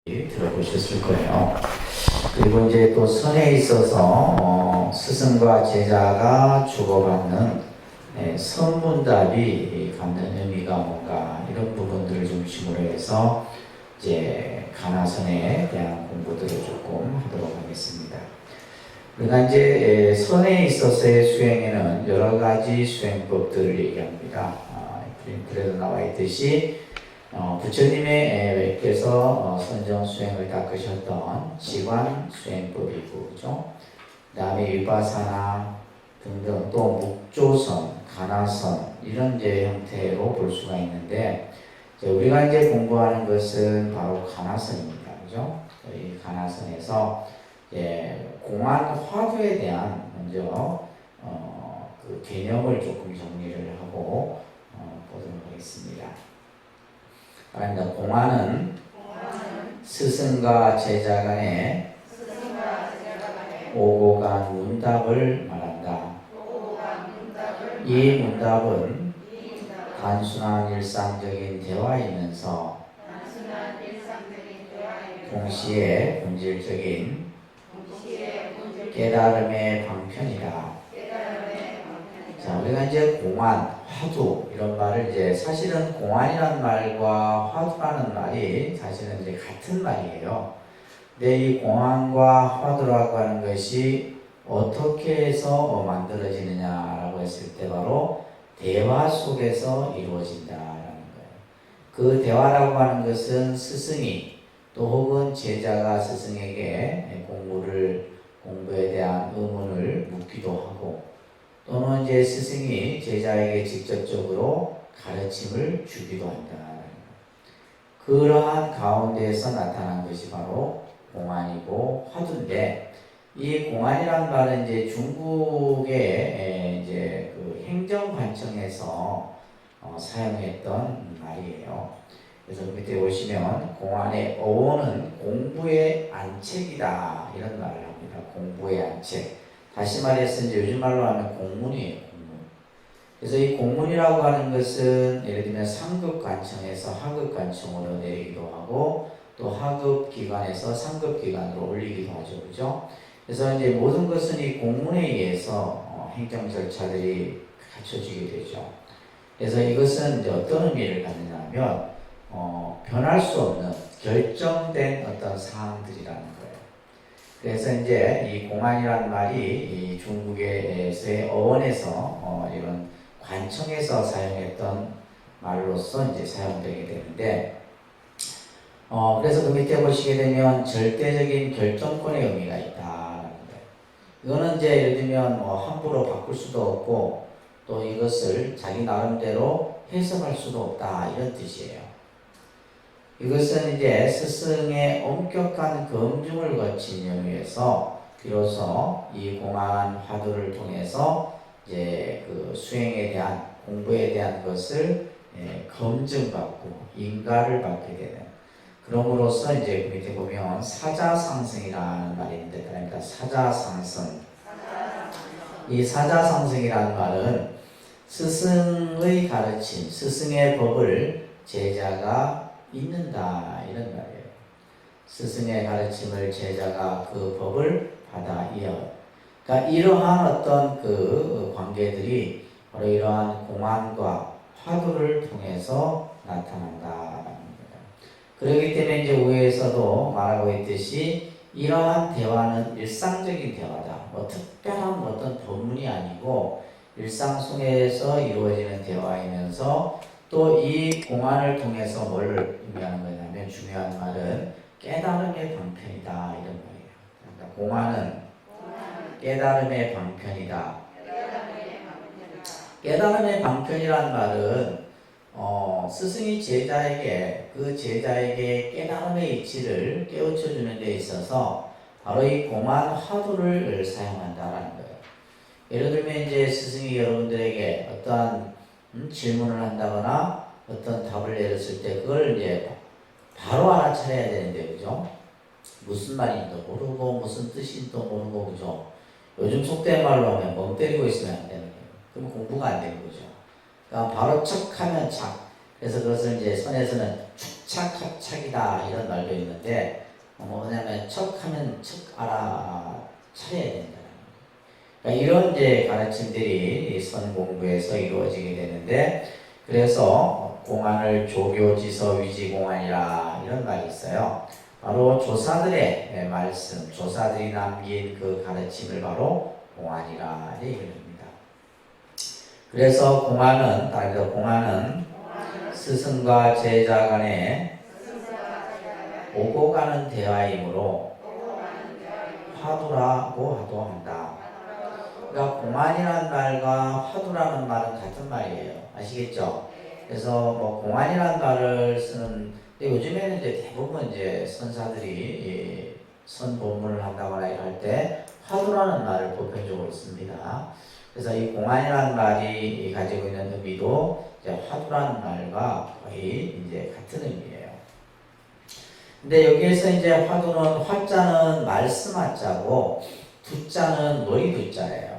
들어보셨을 거예요. 그리고 이제 또 선에 있어서 스승과 제자가 주고받는 선문답이 갖는 의미가 뭔가 이런 부분들을 중심으로 해서 이제 가나선에 대한 공부들을 조금 하도록 하겠습니다. 우리가 이제 선에 있어서의 수행에는 여러 가지 수행법들을 얘기합니다. 프린트에도 나와 있듯이 부처님의 께서 선정 수행을 닦으셨던 지관 수행법이고, 그죠? 그 다음에 위파사나 등등 또 묵조선, 가나선 이런 이제 형태로 볼 수가 있는데, 우리가 이제 공부하는 것은 바로 가나선입니다, 그죠? 이 가나선에서 공안 화두에 대한 먼저 그 개념을 조금 정리를 하고 보도록 하겠습니다. 공안은 스승과 제자 간의 오고 간 문답을 말한다. 이 문답은 단순한 일상적인 대화이면서 동시에 본질적인 깨달음의 방편이다. 자, 우리가 이제 공안, 화두 이런 말을 이제 사실은 공안이라는 말과 화두라는 말이 사실은 이제 같은 말이에요. 근데 이 공안과 화두라고 하는 것이 어떻게 해서 만들어지느냐라고 했을 때 바로 대화 속에서 이루어진다라는 거예요. 그 대화라고 하는 것은 스승이 또 혹은 제자가 스승에게 공부에 대한 의문을 묻기도 하고, 또는 이제 스승이 제자에게 직접적으로 가르침을 주기도 한다. 그러한 가운데에서 나타난 것이 바로 공안이고 화두인데, 이 공안이란 말은 이제 중국의 이제 그 행정관청에서 사용했던 말이에요. 그래서 밑에 보시면 공안의 어원은 공부의 안책이다 이런 말을 합니다. 공부의 안책. 다시 말해서 이제 요즘 말로 하면 공문이에요, 공문. 그래서 이 공문이라고 하는 것은 예를 들면 상급관청에서 하급관청으로 내리기도 하고, 또 하급기관에서 상급기관으로 올리기도 하죠, 그죠? 그래서 이제 모든 것은 이 공문에 의해서 행정 절차들이 갖춰지게 되죠. 그래서 이것은 이제 어떤 의미를 갖느냐 하면, 변할 수 없는 결정된 어떤 사항들이라는 거예요. 그래서 이제 이 공안이라는 말이 이 중국에서의 어원에서 이런 관청에서 사용했던 말로서 이제 사용되게 되는데, 그래서 그 밑에 보시게 되면 절대적인 결정권의 의미가 있다. 이거는 이제 예를 들면 함부로 바꿀 수도 없고, 또 이것을 자기 나름대로 해석할 수도 없다 이런 뜻이에요. 이것은 이제 스승의 엄격한 검증을 거친 영역에서 비로소 이 공안 화두를 통해서 이제 그 수행에 대한 공부에 대한 것을 검증받고 인가를 받게 되는, 그럼으로써 이제 그 밑에 보면 사자상승이라는 말이 있는데, 그러니까 사자상승. 이 사자상승이라는 말은 스승의 가르침, 스승의 법을 제자가 잊는다 이런 말이에요. 스승의 가르침을 제자가 그 법을 받아 이어. 그러니까 이러한 어떤 그 관계들이 바로 이러한 공안과 화두를 통해서 나타난다. 그렇기 때문에 이제 우에서도 말하고 있듯이 이러한 대화는 일상적인 대화다. 특별한 어떤 법문이 아니고 일상 속에서 이루어지는 대화이면서, 또 이 공안을 통해서 뭘 의미하는 거냐면, 중요한 말은 깨달음의 방편이다 이런 거예요. 그러니까 공안은 깨달음의 방편이다. 깨달음의 방편이란 말은 스승이 그 제자에게 깨달음의 이치를 깨우쳐주는 데 있어서 바로 이 공안 화두를 사용한다라는 거예요. 예를 들면 이제 스승이 여러분들에게 어떠한 질문을 한다거나 어떤 답을 내렸을 때 그걸 이제 바로 알아차려야 되는데, 그죠? 무슨 말인지도 모르고 무슨 뜻인지도 모르고, 그죠? 요즘 속된 말로 하면 멍 때리고 있으면 안 되는 거예요. 그럼 공부가 안 되는 거죠. 그러니까 바로 척 하면 착. 그래서 그것을 이제 선에서는 축 척착합착이다 이런 말도 있는데 뭐냐면 척하면 척 알아차려야 된다. 그러니까 이런 이제 가르침들이 선 공부에서 이루어지게 되는데 그래서 공안을 조교지서 위지공안이라 이런 말이 있어요. 바로 조사들의 말씀, 조사들이 남긴 그 가르침을 바로 공안이라 얘기를 합니다. 그래서 공안은 스승과 제자 간에 오고 가는 대화이므로 화두라고 하도한다. 그러니까 공안이라는 말과 화두라는 말은 같은 말이에요. 아시겠죠? 그래서 뭐 공안이라는 말을 쓰는 요즘에는 이제 대부분 이제 선사들이 선본문을 한다거나 할 때 화두라는 말을 보편적으로 씁니다. 그래서 이 공안이라는 말이 가지고 있는 의미도 이제 화두라는 말과 거의 이제 같은 의미예요. 근데 여기에서 이제 화두는 화자는 말씀 화자고 두자는 머리 두자예요.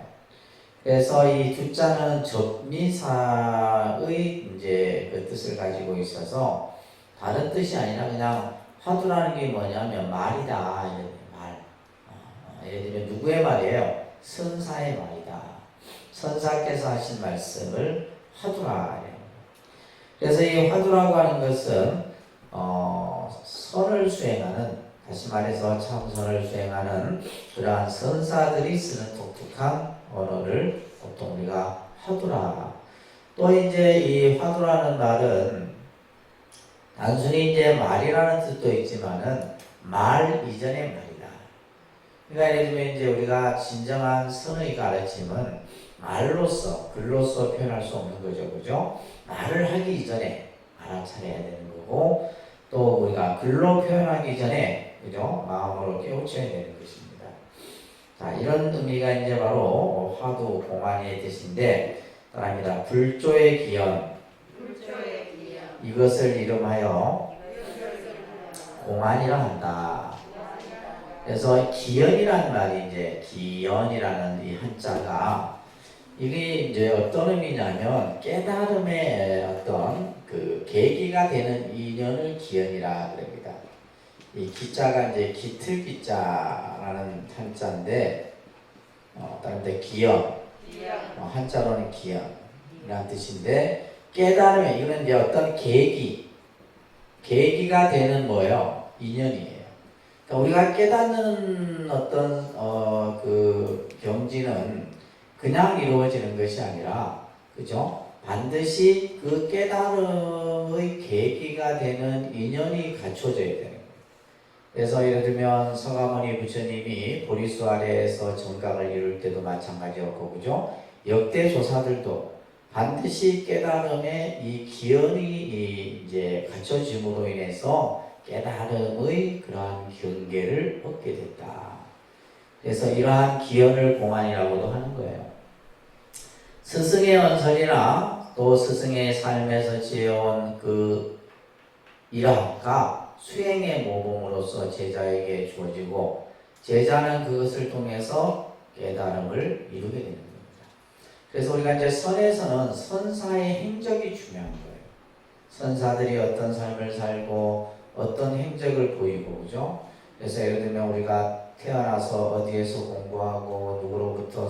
그래서 이 두자는 접미사의 이제 그 뜻을 가지고 있어서 다른 뜻이 아니라 그냥 화두라는 게 뭐냐면 말이다. 이런 말. 예를 들면 누구의 말이에요? 선사의 말이다. 선사께서 하신 말씀을 화두라. 그래서 이 화두라고 하는 것은 선을 수행하는, 다시 말해서 참선을 수행하는 그러한 선사들이 쓰는 독특한 언어를 보통 우리가 화두라. 또 이제 이 화두라는 말은 단순히 이제 말이라는 뜻도 있지만은 말 이전의 말이다. 그러니까 예를 들면 이제 우리가 진정한 선의 가르침은 말로서, 글로서 표현할 수 없는 거죠. 그죠? 말을 하기 이전에 알아차려야 되는 거고, 또 우리가 글로 표현하기 전에, 그죠? 마음으로 깨우쳐야 되는 것입니다. 자, 이런 의미가 이제 바로 화두 공안의 뜻인데, 따라합니다. 불조의 기연. 이것을 이름하여 공안이라 한다. 그래서 기연이라는 말이 이제 기연이라는 이 한자가 이게 이제 어떤 의미냐면 깨달음의 어떤 그 계기가 되는 인연을 기연이라 그럽니다. 이 기자가 이제 기틀 기자라는 한자인데 다른 데 기연, 한자로는 기연이라는 뜻인데 깨달음의 이거는 이제 어떤 계기가 되는 뭐예요? 인연이에요. 그러니까 우리가 깨닫는 어떤 그 경지는 그냥 이루어지는 것이 아니라, 그죠? 반드시 그 깨달음의 계기가 되는 인연이 갖춰져야 되는 거예요. 그래서 예를 들면 서가모니 부처님이 보리수 아래에서 정각을 이룰 때도 마찬가지였고, 그죠? 역대 조사들도 반드시 깨달음의 이 기연이 이제 갖춰짐으로 인해서 깨달음의 그러한 경계를 얻게 됐다. 그래서 이러한 기연을 공안이라고도 하는 거예요. 스승의 언설이나 또 스승의 삶에서 지어온 그 일학과 수행의 모범으로서 제자에게 주어지고 제자는 그것을 통해서 깨달음을 이루게 되는 겁니다. 그래서 우리가 이제 선에서는 선사의 행적이 중요한 거예요. 선사들이 어떤 삶을 살고 어떤 행적을 보이고, 그죠? 그래서 예를 들면 우리가 태어나서 어디에서 공부하고 누구로부터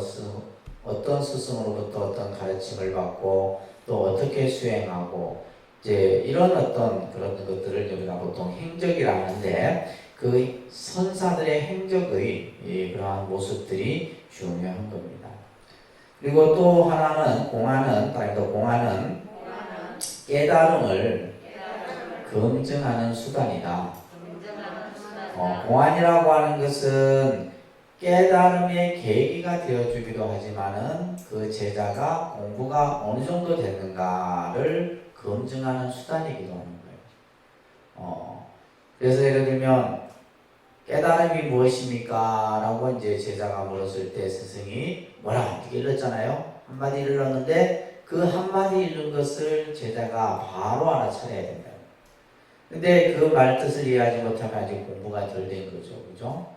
어떤 스승으로부터 어떤 가르침을 받고 또 어떻게 수행하고 이제 이런 어떤 그런 것들을 우리가 보통 행적이라 하는데 그 선사들의 행적의 그러한 모습들이 중요한 겁니다. 그리고 또 하나는 공안은 깨달음을 검증하는 수단이다. 공안이라고 하는 것은 깨달음의 계기가 되어주기도 하지만은 그 제자가 공부가 어느 정도 됐는가를 검증하는 수단이기도 하는 거예요. 그래서 예를 들면 깨달음이 무엇입니까? 라고 이제 제자가 물었을 때 스승이 뭐라 이렇게 일렀잖아요. 한마디 일렀는데 그 한마디 읽은 것을 제자가 바로 알아차려야 된다. 근데 그 말 뜻을 이해하지 못하면 아직 공부가 덜 된 거죠. 그죠?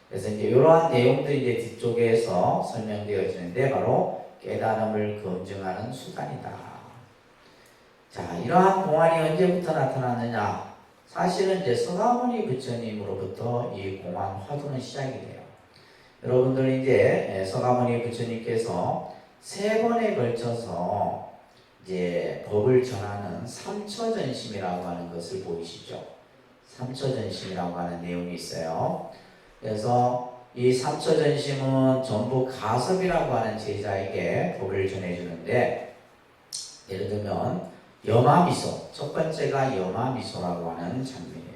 그래서 이제 이러한 내용들이 이제 뒤쪽에서 설명되어지는데 바로 깨달음을 검증하는 수단이다. 자, 이러한 공안이 언제부터 나타났느냐? 사실은 이제 서가모니 부처님으로부터 이 공안 화두는 시작이 돼요. 여러분들 이제 서가모니 부처님께서 세 번에 걸쳐서 이제 법을 전하는 삼처전심이라고 하는 것을 보이시죠? 삼처전심이라고 하는 내용이 있어요. 그래서 이 삼처전심은 전부 가섭이라고 하는 제자에게 법을 전해주는데, 예를 들면 여마미소, 첫 번째가 여마미소라고 하는 장면이에요.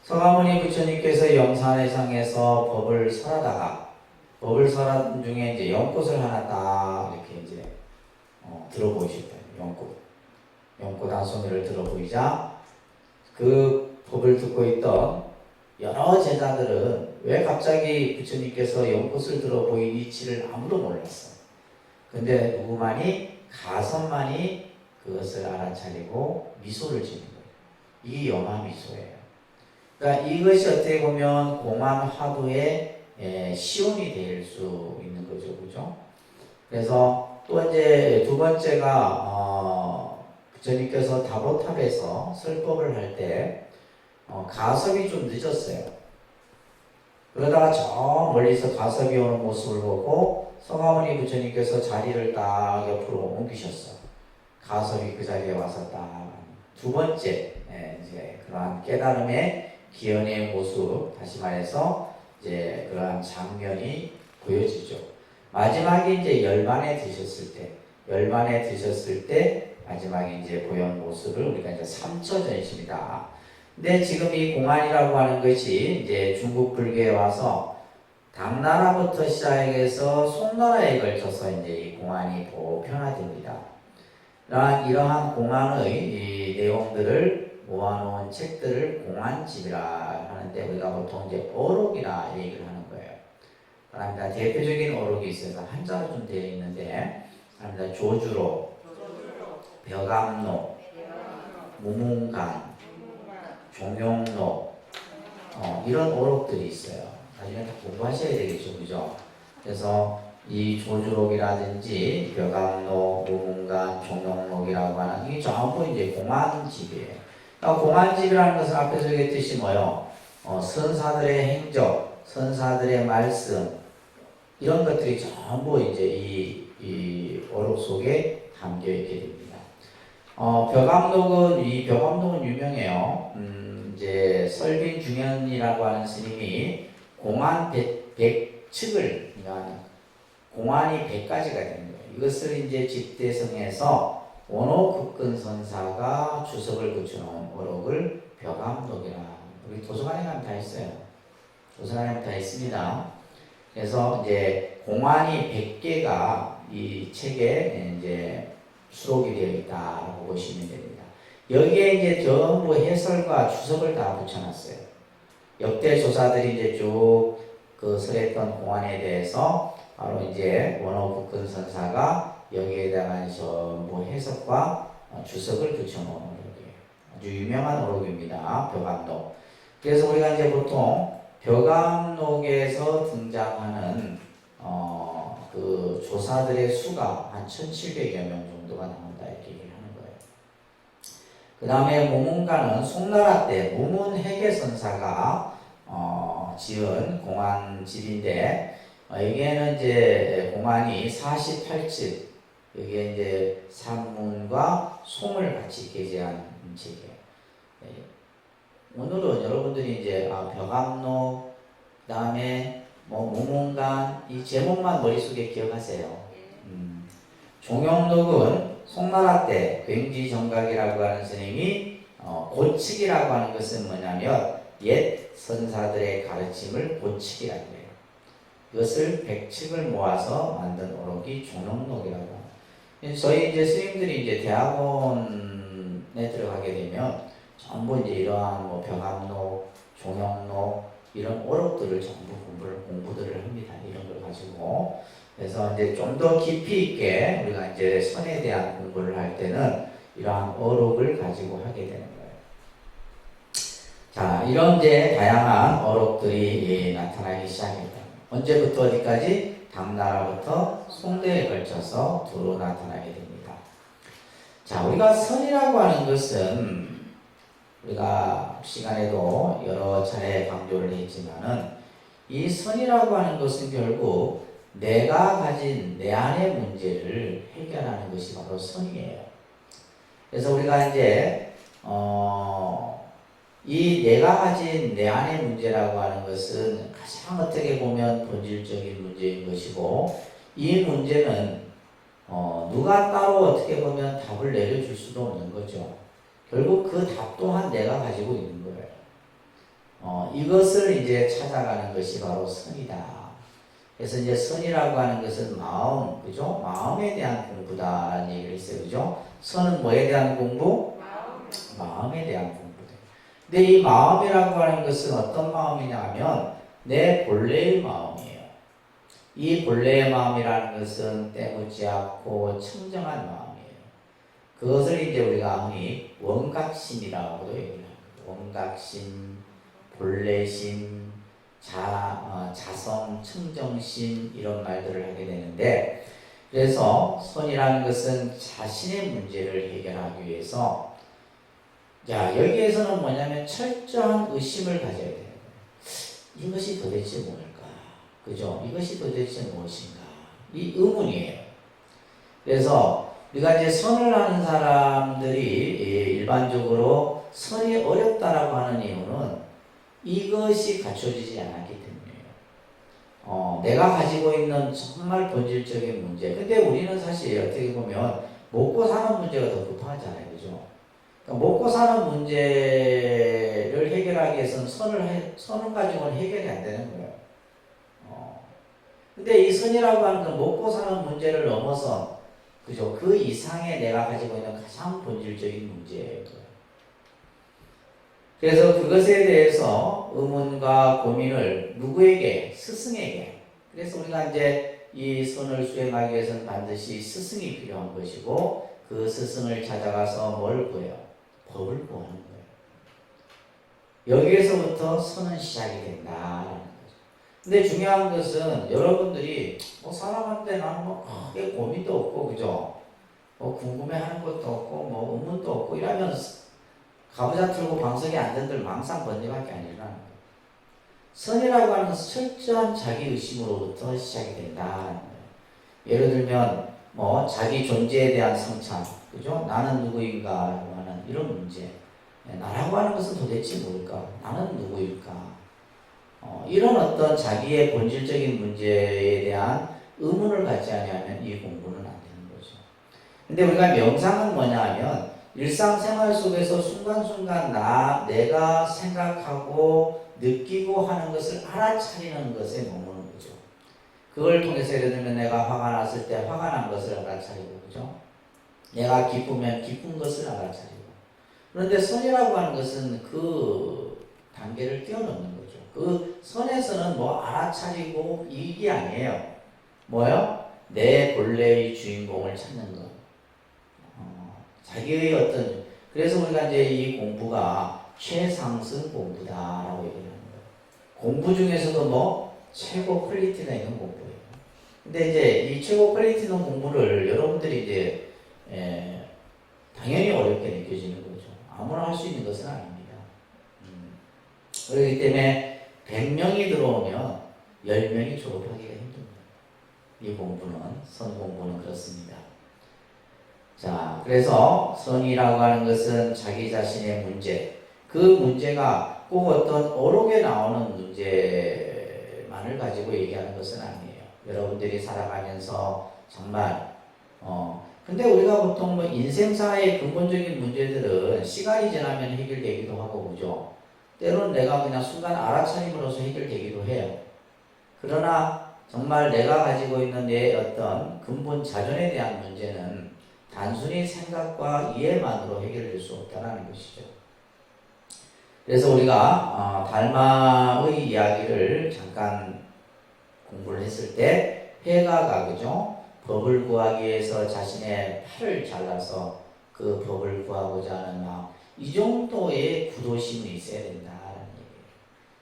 서가모니 부처님께서 영산회상에서 법을 설하던 중에 이제 연꽃을 하나 딱 이렇게 이제 들어보이셨대요. 연꽃 한 소리를 들어보이자 그 법을 듣고 있던 여러 제자들은 왜 갑자기 부처님께서 연꽃을 들어보인 이치를 아무도 몰랐어. 근데 누구만이, 가섭만이 그것을 알아차리고 미소를 짓는 거예요. 이게 여마미소예요. 그러니까 이것이 어떻게 보면 공안 화두의 시온이 될 수 있는 거죠, 그죠? 그래서 또 이제 두 번째가 부처님께서 다보탑에서 설법을 할 때 가섭이 좀 늦었어요. 그러다가 저 멀리서 가섭이 오는 모습을 보고 서가모니 부처님께서 자리를 딱 옆으로 옮기셨어. 가섭이 그 자리에 와서 딱 두 번째 이제 그러한 깨달음의 기연의 모습, 다시 말해서 이제 그러한 장면이 보여지죠. 마지막에 이제 열반에 드셨을 때 마지막에 이제 보여온 모습을 우리가 이제 삼처전심이다. 근데 지금 이 공안이라고 하는 것이 이제 중국 불교에 와서 당나라부터 시작해서 송나라에 걸쳐서 이제 이 공안이 보편화됩니다. 이러한 공안의 이 내용들을 모아놓은 책들을 공안집이라 하는데, 우리가 보통 이제 어록이라 얘기를 하는 거예요. 그러니까 대표적인 어록이 있어서 한자로 좀 되어 있는데, 조주록, 벼감록, 무문간, 종용록, 이런 어록들이 있어요. 나중에 다 공부하셔야 되겠죠, 그죠? 그래서 이 조주록이라든지 벼감록, 무문간, 종용록이라고 하는 이게 전부 이제 공안집이에요. 그러니까 공안집이라는 것은 앞에서 얘기했듯이 뭐요? 선사들의 행적, 선사들의 말씀, 이런 것들이 전부 이제 이 어록 속에 담겨 있게 됩니다. 벼감록은 유명해요. 이제 설빈중현이라고 하는 스님이 공안 100칙을, 그러니까 공안이 100가지가 되는 거예요. 이것을 이제 집대성에서 원호급근선사가 주석을 붙여놓은 어록을 벼감록이라, 우리 도서관에 가면 다 있어요. 도서관에 가면 다 있습니다. 그래서 이제 공안이 100개가 이 책에 이제 수록이 되어 있다라고 보시면 됩니다. 여기에 이제 전부 해설과 주석을 다 붙여놨어요. 역대 조사들이 이제 쭉 그 설했던 공안에 대해서 바로 이제 원호급근선사가 여기에다가 전부 해석과 주석을 붙여놓은 어록이에요. 아주 유명한 어록입니다. 벼감록. 그래서 우리가 이제 보통 벼감록에서 등장하는 그 조사들의 수가 한 1700여 명 정도가 나온다, 이렇게 얘기를 하는 거예요. 그 다음에 무문가는 송나라 때 무문회계선사가 지은 공안집인데, 여기에는 이제 공안이 48집, 여기에 이제 산문과 송을 같이 게재한 책이에요. 오늘은 여러분들이 이제 벼감록, 그 다음에 무문간, 이 제목만 머릿속에 기억하세요. 종용록은 송나라 때 굉지정각이라고 하는 스님이 고치기라고 하는 것은 뭐냐면 옛 선사들의 가르침을 고치기라고 해요. 이것을 100칙을 모아서 만든 어록이 종용록이라고 합니다. 저희 이제 스님들이 이제 대학원에 들어가게 되면 전부 이제 이러한 벼감록, 종용록, 이런 어록들을 전부 공부들을 합니다. 이런 걸 가지고. 그래서 이제 좀 더 깊이 있게 우리가 이제 선에 대한 공부를 할 때는 이러한 어록을 가지고 하게 되는 거예요. 자, 이런 이제 다양한 어록들이 나타나기 시작합니다. 언제부터 어디까지? 당나라부터 송대에 걸쳐서 두루 나타나게 됩니다. 자, 우리가 선이라고 하는 것은 우리가 시간에도 여러 차례 강조를 했지만은 이 선이라고 하는 것은 결국 내가 가진 내 안의 문제를 해결하는 것이 바로 선이에요. 그래서 우리가 이제 이 내가 가진 내 안의 문제라고 하는 것은 가장 어떻게 보면 본질적인 문제인 것이고, 이 문제는 누가 따로 어떻게 보면 답을 내려줄 수도 없는 거죠. 결국 그 답 또한 내가 가지고 있는 거예요. 이것을 이제 찾아가는 것이 바로 선이다. 그래서 이제 선이라고 하는 것은 마음, 그죠? 마음에 대한 공부다라는 얘기를 했어요, 그죠? 선은 뭐에 대한 공부? 마음에 대한 공부다. 근데 이 마음이라고 하는 것은 어떤 마음이냐 하면 내 본래의 마음이에요. 이 본래의 마음이라는 것은 때묻지 않고 청정한 마음이에요. 그것을 이제 우리가 흔히 원각심이라고도 얘기를 합니다. 원각심, 본래심, 자성, 청정심 이런 말들을 하게 되는데, 그래서 선이라는 것은 자신의 문제를 해결하기 위해서, 자, 여기에서는 뭐냐면 철저한 의심을 가져야 돼요. 이것이 도대체 뭘까? 그죠? 이것이 도대체 무엇인가? 이 의문이에요. 그래서 우리가 이제 선을 하는 사람들이 일반적으로 선이 어렵다라고 하는 이유는 이것이 갖춰지지 않았기 때문이에요. 내가 가지고 있는 정말 본질적인 문제. 근데 우리는 사실 어떻게 보면 먹고 사는 문제가 더 급하잖아요. 그죠? 그러니까 먹고 사는 문제를 해결하기 위해서는 선을 가지고는 해결이 안 되는 거예요. 근데 이 선이라고 하는 건 먹고 사는 문제를 넘어서, 그죠? 그 이상의 내가 가지고 있는 가장 본질적인 문제예요. 그래서 그것에 대해서 의문과 고민을 누구에게? 스승에게. 그래서 우리가 이제 이 선을 수행하기 위해서는 반드시 스승이 필요한 것이고, 그 스승을 찾아가서 뭘 구해요? 법을 구하는 거예요. 여기에서부터 선은 시작이 된다라는 거죠. 근데 중요한 것은 여러분들이 사람한테 나는 크게 고민도 없고, 그죠? 궁금해하는 것도 없고, 의문도 없고 이러면서 가부좌 틀고 방석에 앉은들 망상 번뇌밖에 아니라는 거예요. 선이라고 하는 철저한 자기의심으로부터 시작이 된다. 예를 들면 자기 존재에 대한 성찰, 그죠? 나는 누구인가 하는 이런 문제. 나라고 하는 것은 도대체 뭘까? 나는 누구일까? 이런 어떤 자기의 본질적인 문제에 대한 의문을 갖지 않으면 이 공부는 안 되는 거죠. 근데 우리가 명상은 뭐냐 하면 일상생활 속에서 순간순간 내가 생각하고 느끼고 하는 것을 알아차리는 것에 머무는 거죠. 그걸 통해서 예를 들면 내가 화가 났을 때 화가 난 것을 알아차리고, 그죠? 내가 기쁘면 기쁜 것을 알아차리고. 그런데 선이라고 하는 것은 그 단계를 뛰어넘는 거죠. 그 선에서는 알아차리고 이게 아니에요. 뭐요? 내 본래의 주인공을 찾는 것. 자기의 어떤, 그래서 우리가 이제 이 공부가 최상승 공부다라고 얘기를 하는 거예요. 공부 중에서도 최고 퀄리티가 있는 공부예요. 근데 이제 이 최고 퀄리티 있는 공부를 여러분들이 이제 당연히 어렵게 느껴지는 거죠. 아무나 할 수 있는 것은 아닙니다. 그렇기 때문에 100명이 들어오면 10명이 졸업하기가 힘듭니다. 이 공부는, 선 공부는 그렇습니다. 자, 그래서 선이라고 하는 것은 자기 자신의 문제, 그 문제가 꼭 어떤 어록에 나오는 문제만을 가지고 얘기하는 것은 아니에요. 여러분들이 살아가면서 정말 근데 우리가 보통 인생사의 근본적인 문제들은 시간이 지나면 해결되기도 하고, 그죠? 때로는 내가 그냥 순간 알아차림으로써 해결되기도 해요. 그러나 정말 내가 가지고 있는 내 어떤 근본 자존에 대한 문제는 단순히 생각과 이해만으로 해결될 수 없다는 것이죠. 그래서 우리가 달마의 이야기를 잠깐 공부를 했을 때 해가가, 그죠? 법을 구하기 위해서 자신의 팔을 잘라서 그 법을 구하고자 하는 마음, 이 정도의 구도심이 있어야 된다는 얘기예요.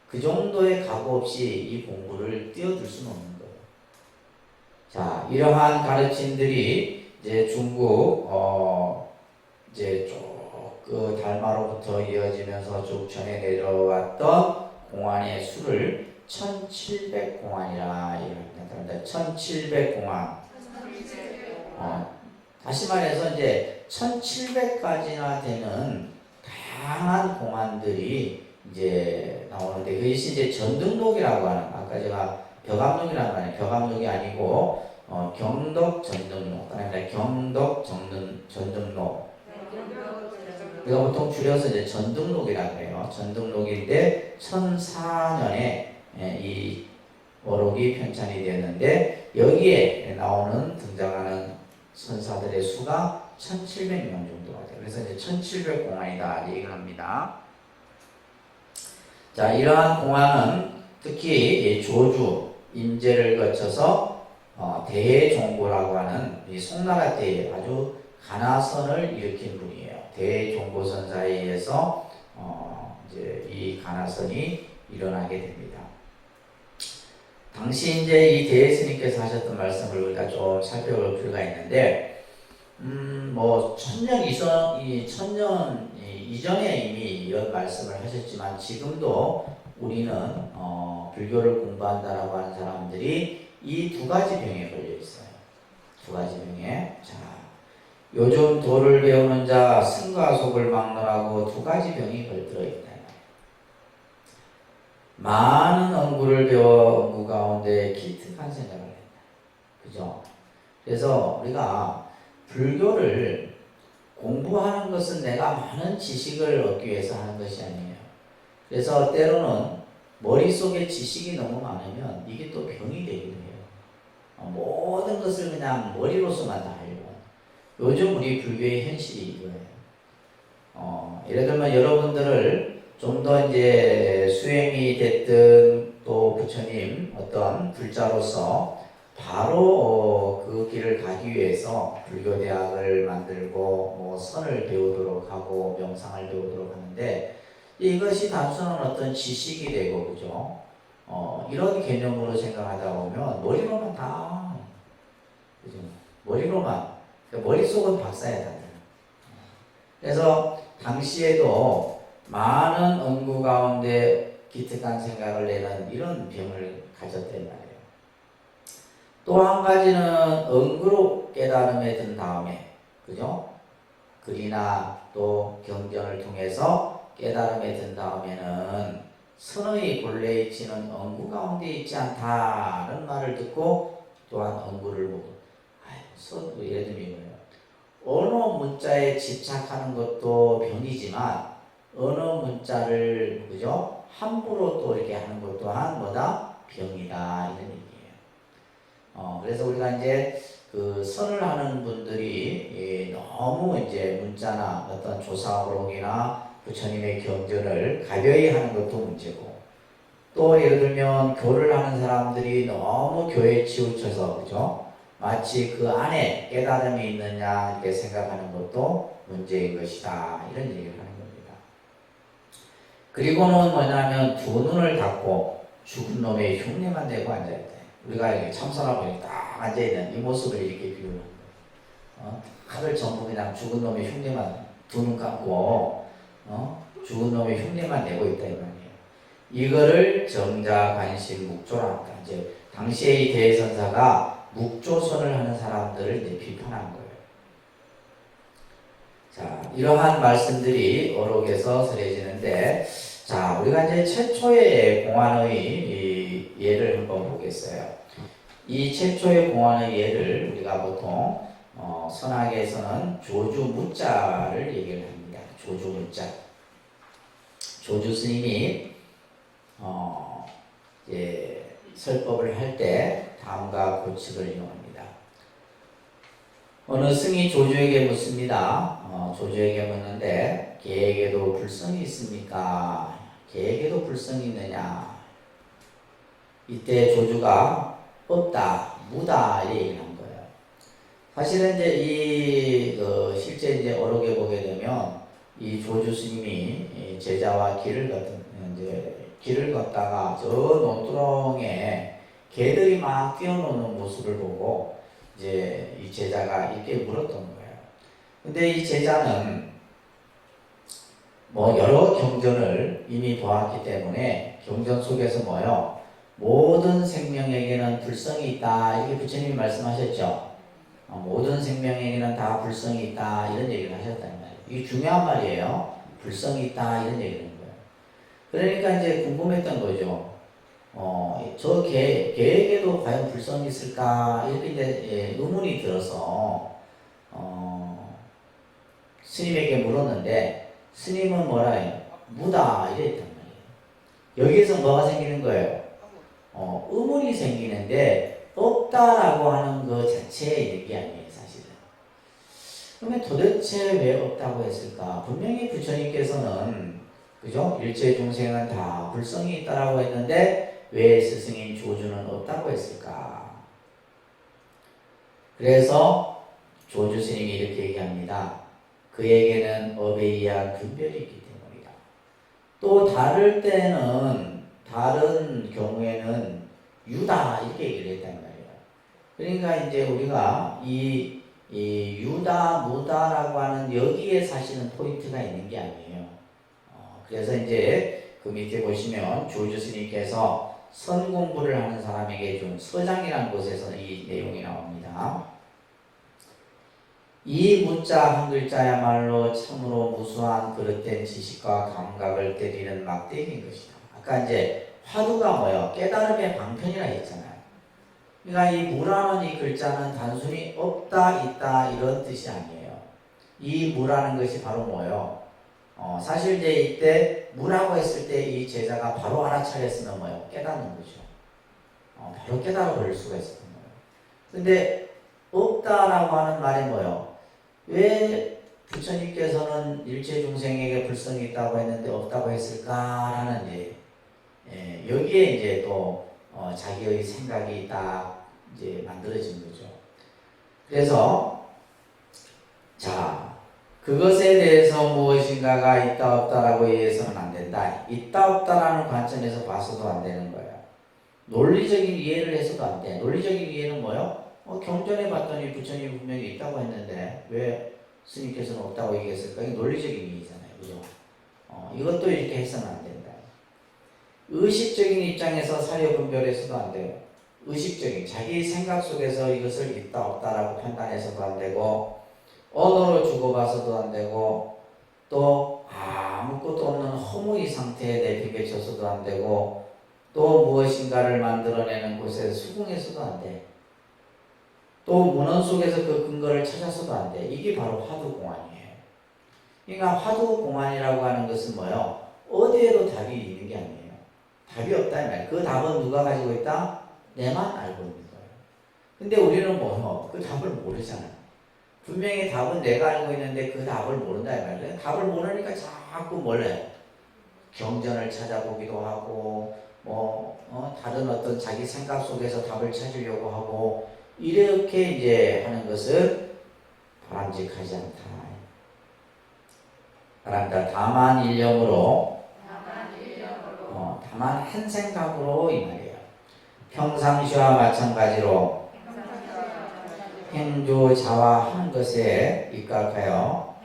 그 정도의 각오 없이 이 공부를 뛰어들 수는 없는 거예요. 자, 이러한 가르침들이 이제 중국 이제 그 달마로부터 이어지면서 쭉 전해 내려왔던 공안의 수를 1700공안이라 얘기합니다. 1700공안. 다시 말해서 이제 1700까지나 되는 다양한 공안들이 이제 나오는데, 그것이 이제 전등록이라고 하는, 아까 제가 벼감록이라는 거 아니에요. 벼감록이 아니고 경덕 전등록, 아니 경덕 전등록. 우리가 보통 줄여서 이제 전등록이라고 해요. 전등록인데 1004년에 이 어록이 편찬이 되었는데, 여기에 나오는 등장하는 선사들의 수가 1700명 정도가 돼요. 그래서 이제 1700공안이다 얘기를 합니다. 자, 이러한 공안은 특히 조주, 임제를 거쳐서 대종고라고 하는 이 송나라 때에 아주 가나선을 일으킨 분이에요. 대종고선사에 의해서 이제 이 가나선이 일어나게 됩니다. 당시 이제 이 대스님께서 하셨던 말씀을 우리가 좀 살펴볼 필요가 있는데, 뭐 천년 이전에 이미 이런 말씀을 하셨지만, 지금도 우리는 불교를 공부한다라고 하는 사람들이 이 두 가지 병에 걸려 있어요. 두 가지 병에. 자, 요즘 도를 배우는 자 승과 속을 막론하고 두 가지 병이 들어있다. 많은 언구를 배워 언구 가운데 기특한 생각을 했다. 그죠? 그래서 우리가 불교를 공부하는 것은 내가 많은 지식을 얻기 위해서 하는 것이 아니에요. 그래서 때로는 머릿속에 지식이 너무 많으면 이게 또 병이 되기도 해요. 모든 것을 그냥 머리로서만 다 알고. 요즘 우리 불교의 현실이 이거예요. 예를 들면 여러분들을 좀 더 이제 수행이 됐든 또 부처님 어떤 불자로서 바로 그 길을 가기 위해서 불교대학을 만들고 뭐 선을 배우도록 하고 명상을 배우도록 하는데, 이것이 단순한 어떤 지식이 되고, 그죠? 이런 개념으로 생각하다 보면 머리로만 다, 그죠? 머리로만, 머릿속은 박사야 다들. 그래서 당시에도 많은 언구 가운데 기특한 생각을 내는 이런 병을 가졌단 말이에요. 또 한 가지는 언구로 깨달음에 든 다음에, 그죠? 글이나 또 경전을 통해서 깨달음에 든 다음에는 선의 본래에 있지는 언구 가운데 있지 않다는 말을 듣고 또한 언구를 보고, 예를 들면 이거예요. 언어 문자에 집착하는 것도 병이지만 어느 문자를, 그죠? 함부로 또 이렇게 하는 것 또한 뭐다? 병이다. 이런 얘기예요. 그래서 우리가 이제 그 선을 하는 분들이 너무 이제 문자나 어떤 조사오록이나 부처님의 경전을 가벼이 하는 것도 문제고, 또 예를 들면 교를 하는 사람들이 너무 교에 치우쳐서, 그죠? 마치 그 안에 깨달음이 있느냐 이렇게 생각하는 것도 문제인 것이다. 이런 얘기를 하는 겁니다. 그리고는 뭐냐면 두 눈을 닫고 죽은 놈의 흉내만 내고 앉아있다. 우리가 이렇게 참선하고 딱 앉아있는 이 모습을 이렇게 비유를 하는 거예요. 하루 전부 그냥 죽은 놈의 흉내만, 두 눈 감고 죽은 놈의 흉내만 내고 있다 이 말이에요. 이거를 정자관심 묵조라 한다. 이제 당시에 이 대선사가 묵조선을 하는 사람들을 이제 비판한 거예요. 자, 이러한 말씀들이 어록에서 설해지는데, 자, 우리가 이제 최초의 공안의 이 예를 한번 보겠어요. 이 최초의 공안의 예를 우리가 보통 선학에서는 조주무자를 얘기를 합니다. 조주무자. 조주 스님이 설법을 할 때 다음과 고칙을 이용합니다. 어느 승이 조주에게 묻습니다. 조주에게 묻는데, 개에게도 불성이 있습니까? 개에게도 불성이 있느냐? 이때 조주가 없다, 무다 이 얘기를 한 거예요. 사실은 이제 실제 이제 어록에 보게 되면 이 조주 스님이 제자와 길을 걷다가 저 논두렁에 개들이 막 뛰어노는 모습을 보고 이제 이 제자가 이렇게 물었던 거예요. 근데 이 제자는 뭐 여러 경전을 이미 보았기 때문에 경전 속에서 뭐요? 모든 생명에게는 불성이 있다. 이렇게 부처님이 말씀하셨죠. 모든 생명에게는 다 불성이 있다. 이런 얘기를 하셨다는 말이에요. 이게 중요한 말이에요. 불성이 있다. 이런 얘기를 하는 거예요. 그러니까 이제 궁금했던 거죠. 저 개에게도 과연 불성이 있을까? 이렇게 이제 의문이 들어서 스님에게 물었는데 스님은 뭐라 해요? 무다 이랬단 말이에요. 여기에서 뭐가 생기는 거예요? 의문이 생기는데 없다라고 하는 것 자체의 얘기 아니에요, 사실은. 그러면 도대체 왜 없다고 했을까? 분명히 부처님께서는 그죠? 일체 중생은 다 불성이 있다라고 했는데 왜 스승인 조주는 없다고 했을까? 그래서 조주 스님이 이렇게 얘기합니다. 그에게는 업에 의한 분별이 있기 때문이다. 또 다를 때는 다른 경우에는 유다 이렇게 얘기를 했단 말이에요. 그러니까 이제 우리가 이 유다 무다라고 하는 여기에 사실은 포인트가 있는 게 아니에요. 그래서 이제 그 밑에 보시면 조주 스님께서 선 공부를 하는 사람에게 준 서장이라는 곳에서 이 내용이 나옵니다. 이 무자 한 글자야말로 참으로 무수한 그릇된 지식과 감각을 때리는 막대기인 것이다. 아까 이제 화두가 뭐예요? 깨달음의 방편이라 했잖아요. 그러니까 이 무라는 이 글자는 단순히 없다, 있다 이런 뜻이 아니에요. 이 무라는 것이 바로 뭐예요? 사실 이제 이때 무라고 했을 때 이 제자가 바로 알아차렸으면 뭐예요? 깨닫는 거죠. 바로 깨달아 버릴 수가 있었던 거예요. 근데 없다라고 하는 말이 뭐예요? 왜 부처님께서는 일체 중생에게 불성이 있다고 했는데 없다고 했을까라는 여기에 이제 또 자기의 생각이 딱 이제 만들어진 거죠. 그래서 자 그것에 대해서 무엇인가가 있다 없다라고 이해해서는 안 된다. 있다 없다라는 관점에서 봐서도 안 되는 거예요. 논리적인 이해를 해서도 안 돼. 논리적인 이해는 뭐요? 경전에 봤더니 부처님이 분명히 있다고 했는데 왜 스님께서는 없다고 얘기했을까? 이게 논리적인 이해잖아요. 그죠? 이것도 이렇게 해서는 안 된다. 의식적인 입장에서 사려 분별해서도 안 돼요. 의식적인 자기 생각 속에서 이것을 있다 없다라고 판단해서도 안 되고 언어로 주고봐서도 안 되고 또 아무것도 없는 허무의 상태에 내비게쳐서도 안 되고 또 무엇인가를 만들어내는 곳에 수긍해서도 안 돼. 또 문헌 속에서 그 근거를 찾아서도 안 돼. 이게 바로 화두공안이에요. 그러니까 화두공안이라고 하는 것은 뭐예요? 어디에도 답이 있는 게 아니에요. 답이 없다 이 말이에요. 그 답은 누가 가지고 있다? 내만 알고 있는 거예요. 근데 우리는 뭐예요? 그 답을 모르잖아요. 분명히 답은 내가 알고 있는데 그 답을 모른다 이 말이에요. 답을 모르니까 자꾸 몰라요. 경전을 찾아보기도 하고 다른 어떤 자기 생각 속에서 답을 찾으려고 하고 이렇게 이제 하는 것은 바람직하지 않다. 바람다. 다만 일념으로, 다만 한 생각으로 이 말이에요. 평상시와 마찬가지로 행조자화하는 것에 입각하여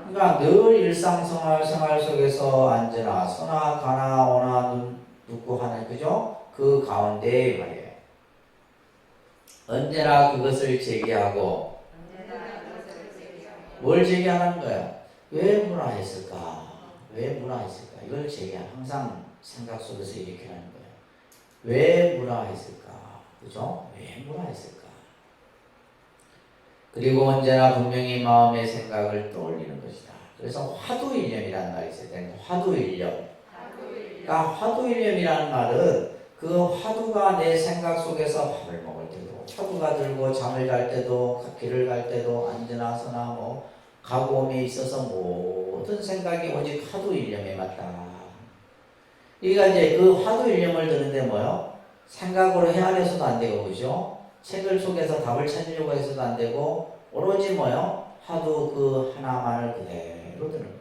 그러니까 늘 일상생활 속에서 앉으나 서나 가나 오나 눕고 하는 그죠? 그 가운데 말이에요. 언제나 그것을 제기하고 뭘 제기하는 거야? 왜 문화했을까? 왜 문화했을까? 이걸 제기하는 항상 생각 속에서 이렇게 하는 거야. 왜 문화했을까? 그죠? 왜 문화했을까? 그리고 언제나 분명히 마음의 생각을 떠올리는 것이다. 그래서 화두일념이라는 말이 있어요. 화두일념. 그러니까 화두일념이라는 말은 그 화두가 내 생각 속에서 밥을 먹을 때도 화두가 들고 잠을 잘 때도 길을 갈 때도 앉으나 서나 가고옴에 있어서 모든 생각이 오직 화두일념에 맞다. 그러니까 이제 그 화두일념을 드는데 뭐요? 생각으로 헤아려서도 안 되고 그죠? 책을 속에서 답을 찾으려고 해서도 안 되고 오로지 뭐요? 화두 그 하나만을 그대로 드는 거예요.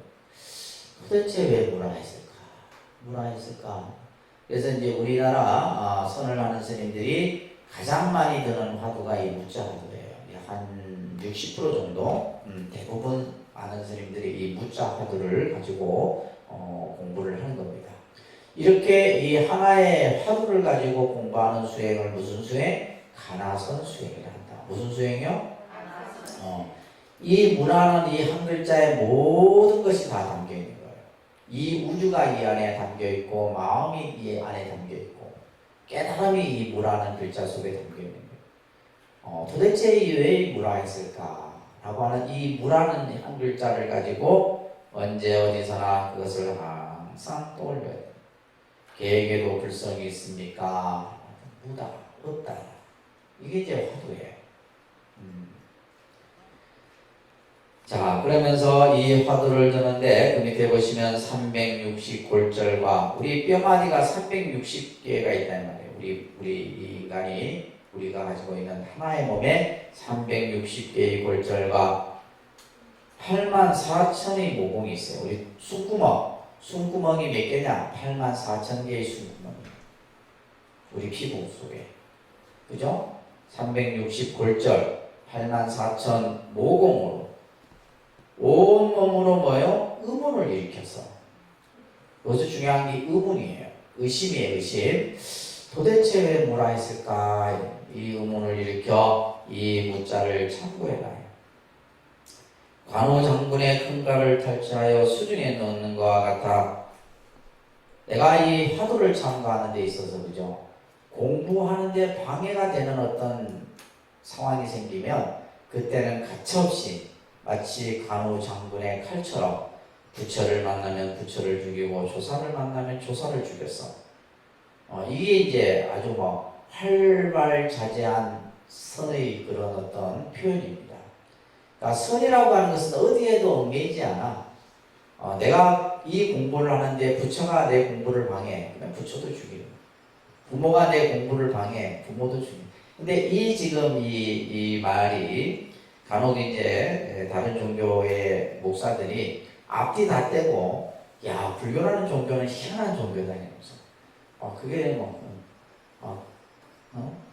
도대체 왜 문화했을까? 문화했을까? 그래서 이제 우리나라 선을 하는 스님들이 가장 많이 드는 화두가 이 무자 화두예요. 한 60% 정도 대부분 많은 스님들이 이 무자 화두를 가지고 공부를 하는 겁니다. 이렇게 이 하나의 화두를 가지고 공부하는 수행을 무슨 수행? 가나선 수행이라 한다. 무슨 수행이요? 이 문화는 이 한 글자에 모든 것이 다 담겨 있는 거예요. 이 우주가 이 안에 담겨 있고 마음이 이 안에 담겨 있고 깨달음이 이 무라는 글자 속에 담겨 있는 거예요. 도대체 왜 무라했을까? 라고 하는 이 무라는 한 글자를 가지고 언제 어디서나 그것을 항상 떠올려야 돼요. 개에게도 불성이 있습니까? 무다, 없다. 이게 이제 화두예요. 자, 그러면서 이 화두를 드는데 그 밑에 보시면 360골절과 우리 뼈마디가 360개가 있다는 말이에요. 우리 인간이 우리가 가지고 있는 하나의 몸에 360개의 골절과 84,000의 모공이 있어요. 우리 숨구멍이 몇 개냐? 84,000개의 숨구멍이에요. 우리 피부 속에. 그죠? 360골절, 84,000 모공으로 온 몸으로 뭐요? 의문을 일으켰어. 여기서 중요한 게 의문이에요. 의심이에요, 의심. 도대체 왜 뭐라 했을까? 이 의문을 일으켜 이 무자를 참고해봐요. 관우장군의 큰가를 탈취하여 수중에 넣는 것과 같아 내가 이 화두를 참고하는 데 있어서 그죠? 공부하는데 방해가 되는 어떤 상황이 생기면 그때는 가차없이 마치 관우장군의 칼처럼 부처를 만나면 부처를 죽이고 조사를 만나면 조사를 죽였어. 이게 이제 아주 활발자제한 선의 그런 어떤 표현입니다. 그러니까 선이라고 하는 것은 어디에도 얽매이지 않아. 내가 이 공부를 하는데 부처가 내 공부를 방해, 그냥 부처도 죽이고, 부모가 내 공부를 방해, 부모도 죽이고. 근데 지금 이 말이 간혹 이제 다른 종교의 목사들이 앞뒤 다 떼고, 야, 불교라는 종교는 희한한 종교다 이러면서. 그게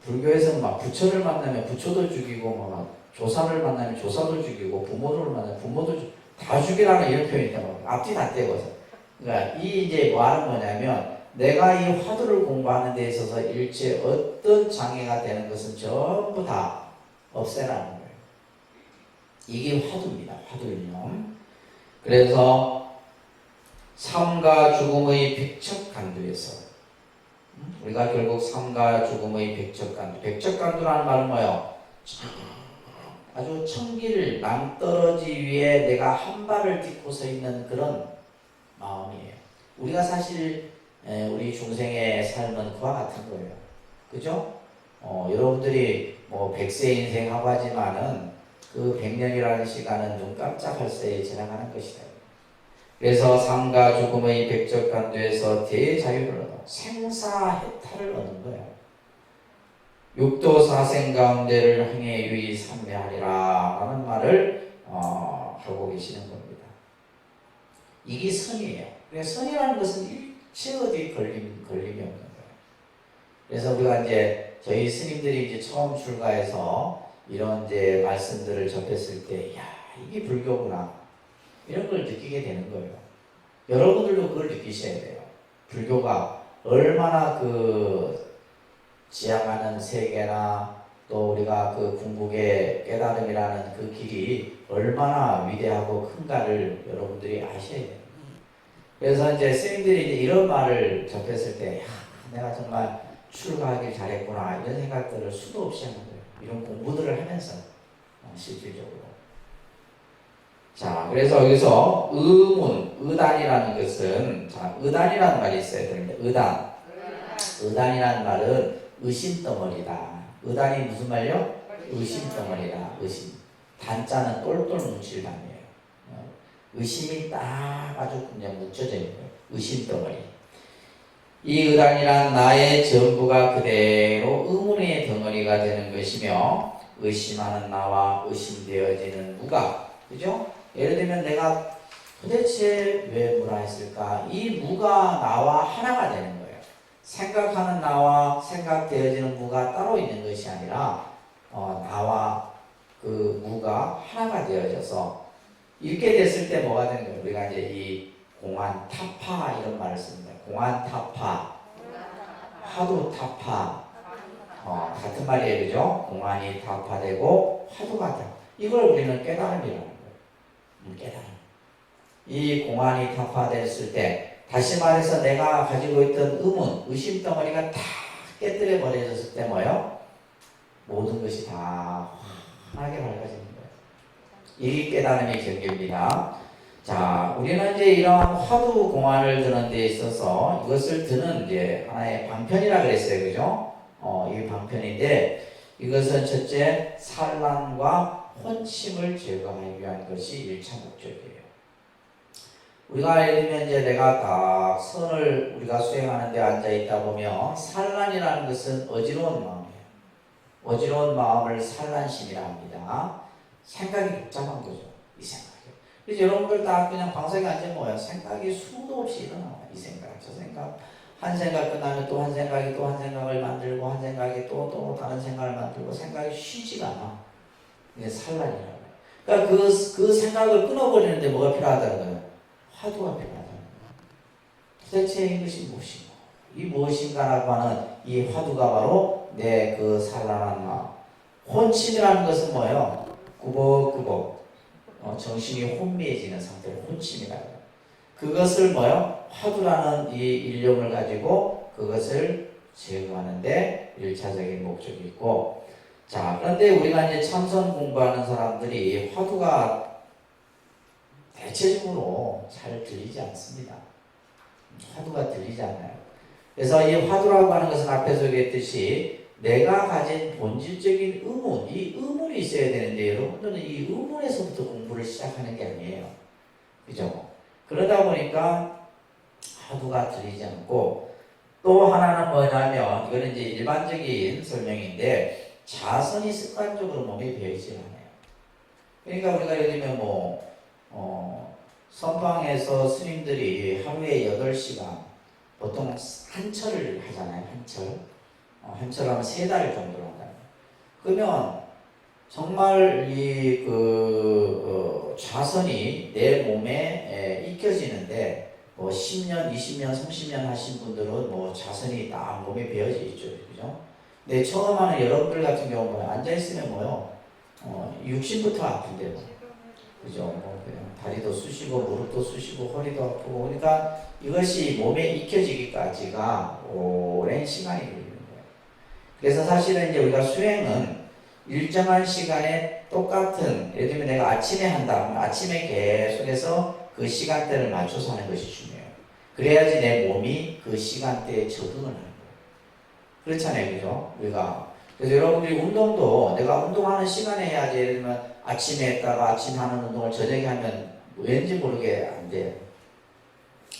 불교에서는 막 부처를 만나면 부처도 죽이고, 조사를 만나면 조사도 죽이고, 부모를 만나면 부모도 다 죽이라는 이런 표현이 있단 말이에요. 앞뒤 다 떼고서. 그러니까 이제 뭐 하는 거냐면, 내가 이 화두를 공부하는 데 있어서 일체 어떤 장애가 되는 것은 전부 다 없애라는 거예요. 이게 화두입니다. 화두이념. 그래서 삶과 죽음의 백척간두에서 우리가 결국 삶과 죽음의 백척간두. 백척간두라는 말은 뭐예요? 아주 천길 낭떠러지 위에 내가 한 발을 딛고 서 있는 그런 마음이에요. 우리가 사실 우리 중생의 삶은 그와 같은 거예요. 그죠? 여러분들이 100세 인생 하고 하지만은 그 100년이라는 시간은 눈 깜짝할 새에 지나가는 것이다. 그래서 삶과 죽음의 백척간두에서 대자유를 얻어 생사해탈을 얻는 거예요. 육도사생 가운데를 행해 유의 삼매하리라 라는 말을 하고 계시는 겁니다. 이게 선이에요. 그래서 선이라는 것은 일체 어디 걸림이 없는 거예요. 그래서 우리가 이제 저희 스님들이 이제 처음 출가해서 이런 이제 말씀들을 접했을 때, 야, 이게 불교구나. 이런 걸 느끼게 되는 거예요. 여러분들도 그걸 느끼셔야 돼요. 불교가 얼마나 지향하는 세계나 또 우리가 그 궁극의 깨달음이라는 그 길이 얼마나 위대하고 큰가를 여러분들이 아셔야 돼요. 그래서 이제 스님들이 이제 이런 말을 접했을 때, 야, 내가 정말 출가하길 잘했구나. 이런 생각들을 수도 없이 하는 거예요. 이런 공부들을 하면서 실질적으로. 자, 그래서 여기서 의단이라는 것은, 자, 의단이라는 말이 있어야 되는데, 의단이라는 말은 의심덩어리다. 의단이 무슨 말이요? 의심덩어리다. 의심. 단자는 똘똘 뭉칠 단이에요. 의심이 딱 아주 그냥 뭉쳐져 있는 거예요. 의심덩어리. 이 의단이란 나의 전부가 그대로 의문의 덩어리가 되는 것이며, 의심하는 나와 의심되어지는 무가, 그죠? 예를 들면 내가 도대체 왜 무라 했을까? 이 무가 나와 하나가 되는 거예요. 생각하는 나와 생각되어지는 무가 따로 있는 것이 아니라 나와 그 무가 하나가 되어져서 이렇게 됐을 때 뭐가 되는 거예요? 우리가 이제 이 공안 타파 이런 말을 씁니다. 공안 타파, 화두 타파, 같은 말이에요, 그죠? 공안이 타파되고 화두가 타파. 이걸 우리는 깨달음이라는 거예요. 깨달음. 이 공안이 타파됐을 때, 다시 말해서 내가 가지고 있던 의문, 의심 덩어리가 다 깨뜨려 버려졌을 때 뭐예요? 모든 것이 다 환하게 밝아지는 거예요. 이 깨달음의 경계입니다. 자, 우리는 이제 이러한 화두 공안을 드는 데 있어서 이것을 드는 이제 하나의 방편이라 그랬어요, 그죠? 이 방편인데 이것은 첫째 산란과 혼침을 제거하기 위한 것이 1차 목적이에요. 우리가 예를 들면 이제 내가 딱 선을 우리가 수행하는 데 앉아 있다 보면 산란이라는 것은 어지러운 마음이에요. 어지러운 마음을 산란심이라 합니다. 생각이 복잡한 거죠. 이 생각이. 그래서 여러분들 다 그냥 방석에 앉으면 뭐예요? 생각이 수도 없이 일어나요. 이 생각, 저 생각. 한 생각 끝나면 또 한 생각이 또 한 생각을 만들고 한 생각이 또 다른 생각을 만들고 생각이 쉬지가 않아. 이게 산란이라고 해요. 그러니까 그 생각을 끊어버리는데 뭐가 필요하다는 거예요? 화두가 필요하다는 거예요. 도대체 이것이 무엇인가? 이 무엇인가라고 하는 이 화두가 바로 내 그 산란한 마음. 혼침이라는 것은 뭐예요? 꾸벅꾸벅 정신이 혼미해지는 상태를 혼침이라고 해요. 그것을 뭐예요? 화두라는 이 일념을 가지고 그것을 제거하는데 1차적인 목적이 있고, 자, 그런데 우리가 이제 참선 공부하는 사람들이 화두가 대체적으로 잘 들리지 않습니다. 화두가 들리지 않아요. 그래서 이 화두라고 하는 것은 앞에서 얘기했듯이 내가 가진 본질적인 의문, 이 의문이 있어야 되는데 여러분들은 이 의문에서부터 공부를 시작하는 게 아니에요. 그죠? 그러다 보니까 화두가 들리지 않고, 또 하나는 뭐냐면 이거는 이제 일반적인 설명인데 자선이 습관적으로 몸에 배이지 않아요. 그러니까 우리가 예를 들면 선방에서 스님들이 하루에 8시간 보통 한철을 하잖아요. 한철 하면 3달 정도로 한다. 그러면 정말 자선이 내 몸에 익혀지는데 10년, 20년, 30년 하신 분들은 자선이 딱 몸에 배어져 있죠. 그죠? 근데 처음 하는 여러분들 같은 경우는 앉아있으면 육신부터 아픈데요. 그죠? 그냥 다리도 쑤시고, 무릎도 쑤시고, 허리도 아프고, 그러니까 이것이 몸에 익혀지기까지가 오랜 시간이 걸리는 거예요. 그래서 사실은 이제 우리가 수행은 일정한 시간에 똑같은, 예를 들면 내가 아침에 한다. 아침에 계속해서 그 시간대를 맞춰서 하는 것이 중요해요. 그래야지 내 몸이 그 시간대에 적응을 하는 거예요. 그렇잖아요. 그죠? 그래서 여러분들이 운동도 내가 운동하는 시간에 해야지, 예를 들면 아침에 했다가 아침 하는 운동을 저녁에 하면 왠지 모르게 안 돼요.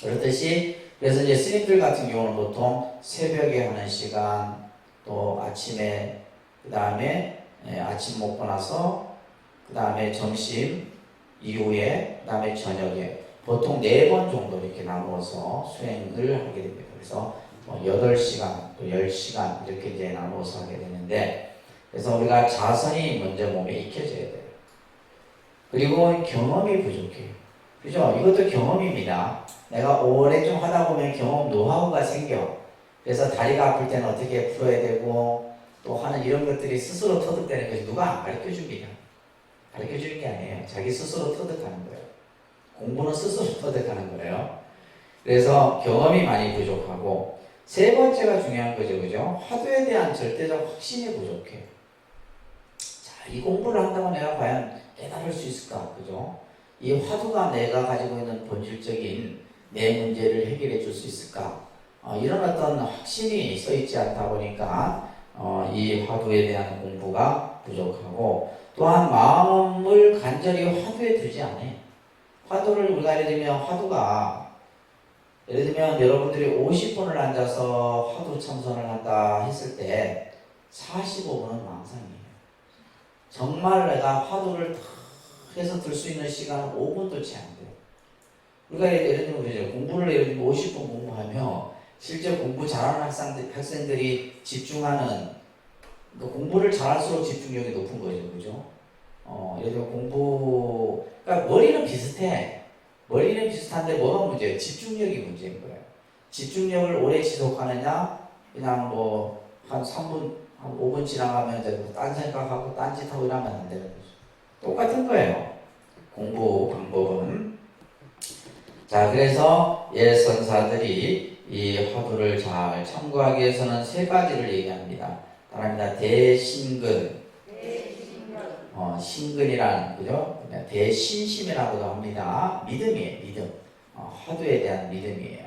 그렇듯이, 그래서 이제 스님들 같은 경우는 보통 새벽에 하는 시간, 또 아침에, 그 다음에 아침 먹고 나서, 그 다음에 점심 이후에, 그 다음에 저녁에 보통 4번 정도 이렇게 나누어서 수행을 하게 됩니다. 그래서 8시간, 또 10시간 이렇게 이제 나누어서 하게 되는데, 그래서 우리가 자선이 먼저 몸에 익혀져야 돼요. 그리고 경험이 부족해요. 그죠? 이것도 경험입니다. 내가 오래 좀 하다 보면 경험 노하우가 생겨. 그래서 다리가 아플 때는 어떻게 풀어야 되고, 또 하는 이런 것들이 스스로 터득되는 것이 누가 안 가르쳐 줍니다. 가르쳐 주는 게 아니에요. 자기 스스로 터득하는 거예요. 공부는 스스로 터득하는 거예요. 그래서 경험이 많이 부족하고, 3번째가 중요한 거죠. 그죠? 화두에 대한 절대적 확신이 부족해요. 자, 이 공부를 한다고 내가 과연 깨달을 수 있을까? 그죠? 이 화두가 내가 가지고 있는 본질적인 내 문제를 해결해 줄 수 있을까? 이런 어떤 확신이 써 있지 않다 보니까 이 화두에 대한 공부가 부족하고, 또한 마음을 간절히 화두에 두지 않아요. 화두를 우리가 예를 들면 예를 들면 여러분들이 50분을 앉아서 화두 참선을 한다 했을 때 45분은 망상이에요. 정말 내가 화두를 다 해서 들 수 있는 시간은 5분도 채 안 돼요. 우리가 예를 들면 공부를 예를 들면 50분 공부하면 실제 공부 잘하는 학생들이 집중하는, 공부를 잘할수록 집중력이 높은 거죠. 그죠? 예를 들어 그러니까 머리는 비슷해. 머리는 비슷한데 뭐가 문제예요? 집중력이 문제인 거예요. 집중력을 오래 지속하느냐, 그냥 뭐 한 3분, 한 5분 지나가면 이제 딴 생각하고 딴짓하고 이러면 안 되는 거죠. 똑같은 거예요. 공부 방법은. 자, 그래서 예선사들이 이 화두를 잘 참고하기 위해서는 세 가지를 얘기합니다. 따라합니다. 대신근, 신근이라는, 그죠? 대신심이라고도 합니다. 믿음이에요, 믿음. 화두에 대한 믿음이에요.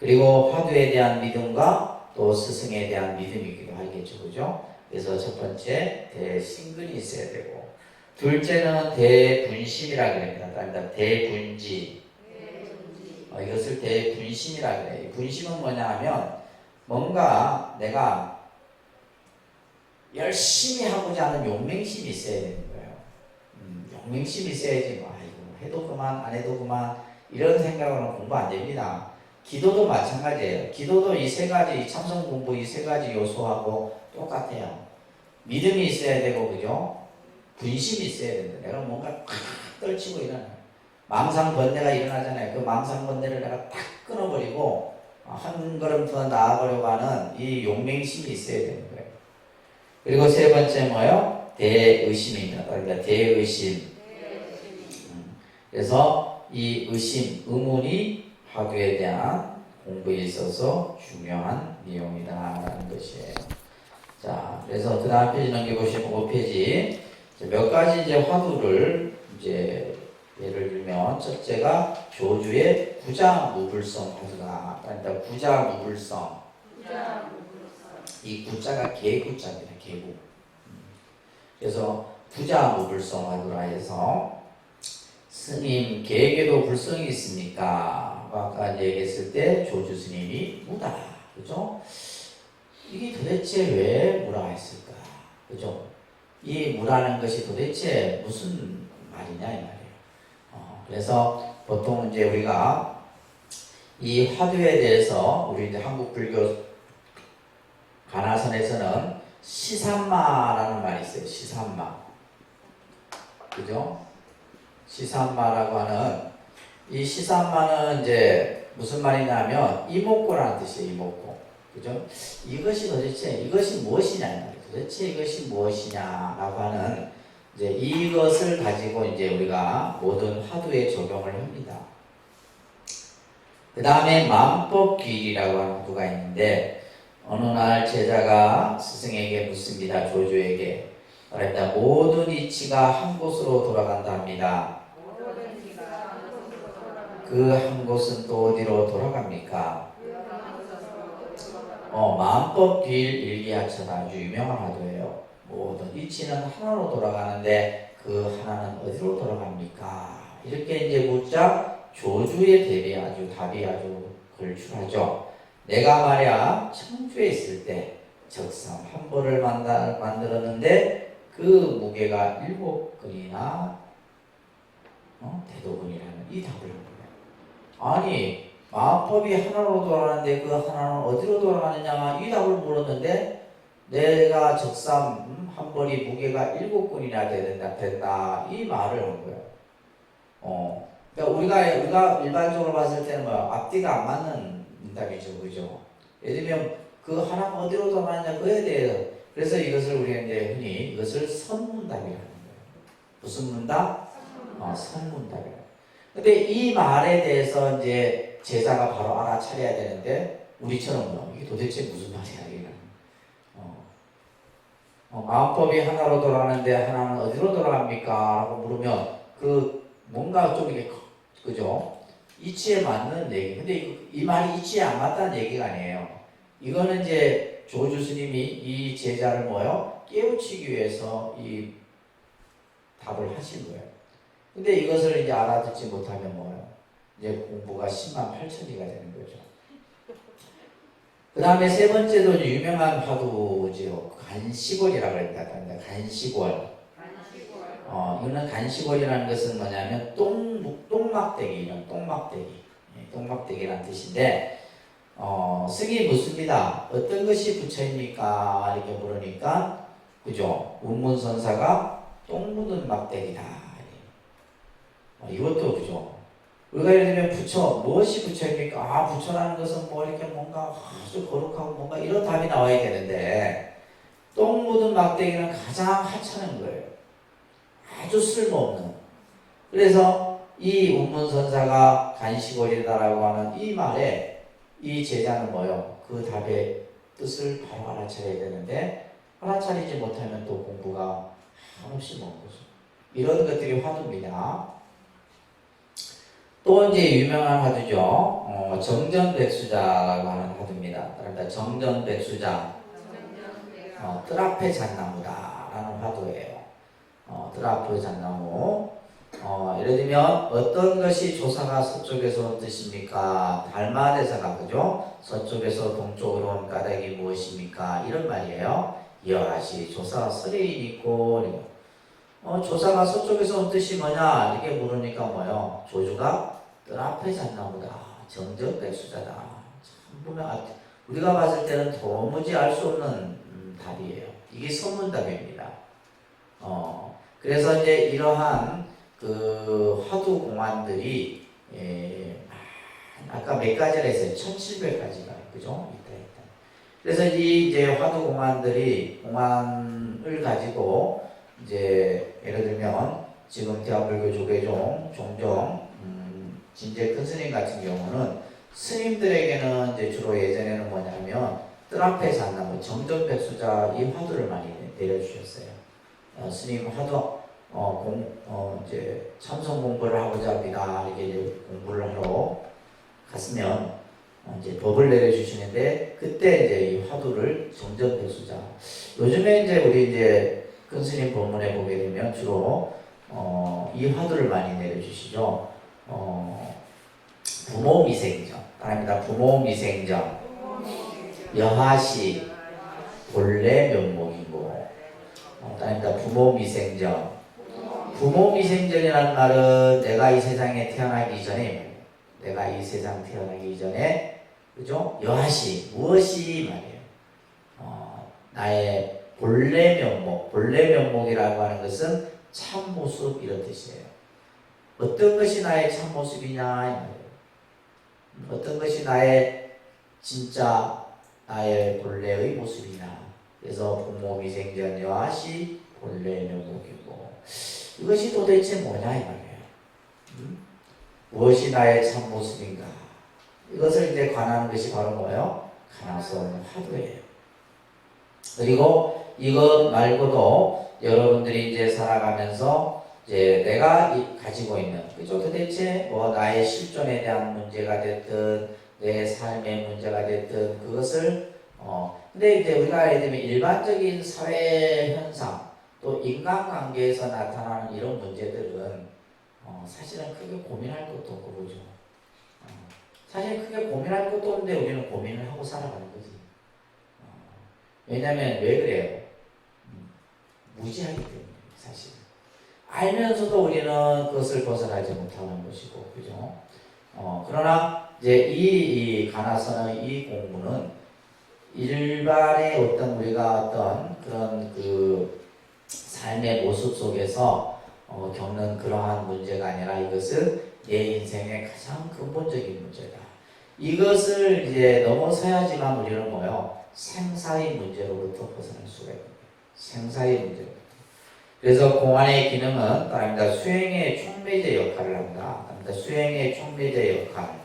그리고 화두에 대한 믿음과 또 스승에 대한 믿음이기도 하겠죠, 그죠? 그래서 첫 번째, 대신근이 있어야 되고, 둘째는 대분심이라고 합니다. 따라합니다. 대분지. 이것을 대분심이라고 해요. 분심은 뭐냐 하면, 뭔가 내가 열심히 하고자 하는 용맹심이 있어야 되는 거예요. 용맹심이 있어야지, 뭐, 아이고, 해도 그만, 안 해도 그만, 이런 생각으로는 공부 안 됩니다. 기도도 마찬가지예요. 기도도 이 세 가지, 참선 공부 이 세 가지 요소하고 똑같아요. 믿음이 있어야 되고, 그죠? 분심이 있어야 된다. 내가 뭔가 팍 떨치고 일어나요. 망상 번뇌가 일어나잖아요. 그 망상 번뇌를 내가 딱 끊어버리고, 한 걸음 더 나아가려고 하는 이 용맹심이 있어야 되는 거예요. 그리고 세 번째 뭐예요? 대의심입니다. 그러니까 대의심. 그래서 이 의심, 의문이 화두에 대한 공부에 있어서 중요한 내용이다라는 것이에요. 자, 그래서 그 다음 페이지 넘겨보시면 5페이지. 몇 가지 이제 화두를 이제 예를 들면 첫째가 조주의 구자무불성 화두다. 그러니까 구자무불성. 이 구자가 개구자입니다. 개구. 그래서 구자무불성 화두라 해서 스님 개에게도 불성이 있습니까? 아까 얘기했을 때 조주 스님이 무다. 그죠? 이게 도대체 왜 무라 했을까? 그죠? 이 무라는 것이 도대체 무슨 말이냐 이 말이에요. 그래서 보통 이제 우리가 이 화두에 대해서 우리 이제 한국 불교 가나선에서는 시산마라는 말이 있어요. 시산마. 그죠? 시산마라고 하는 이 시산마는 이제 무슨 말이냐면 이목구라는 뜻이에요. 이목구. 그죠? 이것이 도대체 이것이 무엇이냐 말이에요. 도대체 이것이 무엇이냐라고 하는 이제 이것을 가지고 이제 우리가 모든 화두에 적용을 합니다. 그 다음에 만법귀일이라고 하는 화두가 있는데 어느 날 제자가 스승에게 묻습니다. 조조에게. 그러니까 모든 이치가 한 곳으로 돌아간다 합니다. 그 한 곳은 또 어디로 돌아갑니까? 만법귀일 일기하천 아주 유명한 화두예요. 모든 이치는 하나로 돌아가는데 그 하나는 어디로 돌아갑니까? 이렇게 이제 묻자 조주의 답이 아주 걸출하죠. 내가 말이야 청주에 있을 때 적삼 한 벌을 만들었는데 그 무게가 7근이나 대도근이라는 이 답을 한 거예요. 아니 마법이 하나로 돌아가는데 그 하나는 어디로 돌아가느냐 이 답을 물었는데 내가 적삼 한 벌이 무게가 7근이나 된다 이 말을 한 거예요. 그러니까 우리가 일반적으로 봤을 때는 뭐 앞뒤가 안 맞는 문답이죠, 그죠? 예를 들면 그 하나가 어디로 돌아가느냐 그에 대해서 그래서 이것을 우리가 이제 흔히 이것을 선문답이라는 거예요. 무슨 문답? 선문답이라고. 근데 이 말에 대해서 이제 제자가 바로 알아차려야 되는데 우리처럼 이게 도대체 무슨 말이야 이게. 마음법이 하나로 돌아가는데 하나는 어디로 돌아갑니까? 라고 물으면 그 뭔가 좀 이게 그죠? 이치에 맞는 얘기. 근데 이 말이 이치에 안 맞다는 얘기가 아니에요. 이거는 이제 조주 스님이 이 제자를 깨우치기 위해서 이 답을 하신 거예요. 근데 이것을 이제 알아듣지 못하면 이제 공부가 108,000리가 되는 거죠. 그 다음에 세 번째도 유명한 화두지요. 간시골이라고 합니다. 간시골. 이거는 간시골이라는 것은 뭐냐면 똥막대기, 이런 똥막대기라는 뜻인데, 승이 묻습니다. 어떤 것이 부처입니까? 이렇게 물으니까, 그죠? 운문선사가 똥 묻은 막대기다. 이것도 그죠. 우리가 예를 들면 부처, 무엇이 부처입니까? 부처라는 것은 뭐 이렇게 뭔가 아주 거룩하고 뭔가 이런 답이 나와야 되는데, 똥 묻은 막대기는 가장 하찮은 거예요. 아주 쓸모없는. 그래서 이 운문선사가 간식거리다라고 하는 이 말에 이 제자는 뭐요? 그 답의 뜻을 바로 알아차려야 되는데, 알아차리지 못하면 또 공부가 한없이 먼 거죠. 이런 것들이 화두입니다. 또 이제 유명한 화두죠. 정전백수자라고 하는 화두입니다. 그러니까 정전백수자, 뜰 앞에 잣나무다라는 화두예요. 뜰 앞에 잣나무. 예를 들면 어떤 것이 조사가 서쪽에서 온 뜻입니까? 달마대사가 그죠? 서쪽에서 동쪽으로 온 까닭이 무엇입니까? 이런 말이에요. 여하시 조사 서리인 있고, 조사가 서쪽에서 온 뜻이 뭐냐? 이렇게 물으니까 뭐요? 조주가 뜰 앞에 잣나무다. 정전백수자다. 참 보면 우리가 봤을 때는 도무지 알 수 없는 답이에요. 이게 선문답입니다. 그래서 이제 이러한 그 화두 공안들이 아까 몇 가지라 했어요? 1700가지가 그죠? 있다. 그래서 이 이제 화두 공안들이 공안을 가지고 이제 예를 들면 지금 대한불교 조계종 종종 진제 큰 스님 같은 경우는 스님들에게는 이제 주로 예전에는 뭐냐면 뜰 앞에 잣나무 정전백수자 이 화두를 많이 내려주셨어요. 스님 화두 이제 참선 공부를 하고자 합니다. 이렇게 이제 공부를 하러 갔으면 이제 법을 내려주시는데 그때 이제 이 화두를 정전백수자. 요즘에 이제 우리 이제 큰 스님 법문에 보게 되면 주로 이 화두를 많이 내려주시죠. 부모미생정. 따라합니다. 부모미생정. 여하시 본래 면목이고. 따라합니다. 부모미생정. 부모미생전이라는 말은 내가 이 세상에 태어나기 전에, 내가 이 세상 태어나기 전에, 그죠? 여하시, 무엇이 말이에요. 나의 본래 면목, 본래 면목이라고 하는 것은 참모습 이런 뜻이에요. 어떤 것이 나의 참모습이냐, 이 말이에요. 어떤 것이 나의 진짜 나의 본래의 모습이냐. 그래서 부모미생전 여하시 본래 면목이고. 이것이 도대체 뭐냐 이 말이에요. 무엇이 나의 참모습인가? 이것을 이제 관하는 것이 바로 뭐예요? 간악선 화두예요. 그리고 이것 말고도 여러분들이 이제 살아가면서 이제 내가 가지고 있는 그죠? 도대체 뭐 나의 실존에 대한 문제가 됐든 내 삶의 문제가 됐든 그것을 근데 이제 우리가 예를 들면 일반적인 사회 현상 또 인간관계에서 나타나는 이런 문제들은 사실은 크게 고민할 것도 없고 그죠. 사실 크게 고민할 것도 없는데 우리는 고민을 하고 살아가는 거지. 왜냐하면 왜 그래요? 무지하기 때문에 사실. 알면서도 우리는 그것을 벗어나지 못하는 것이고 그죠. 그러나 이제 이 가나선의 이 공부는 일반의 어떤 우리가 어떤 그런 그 삶의 모습 속에서 겪는 그러한 문제가 아니라 이것은 내 인생의 가장 근본적인 문제다. 이것을 이제 넘어서야지만 우리는 뭐요? 생사의 문제로부터 벗어날 수가 있는 거예요. 생사의 문제로부터. 그래서 공안의 기능은 따릅니다. 수행의 촉매제 역할을 합니다. 수행의 촉매제 역할.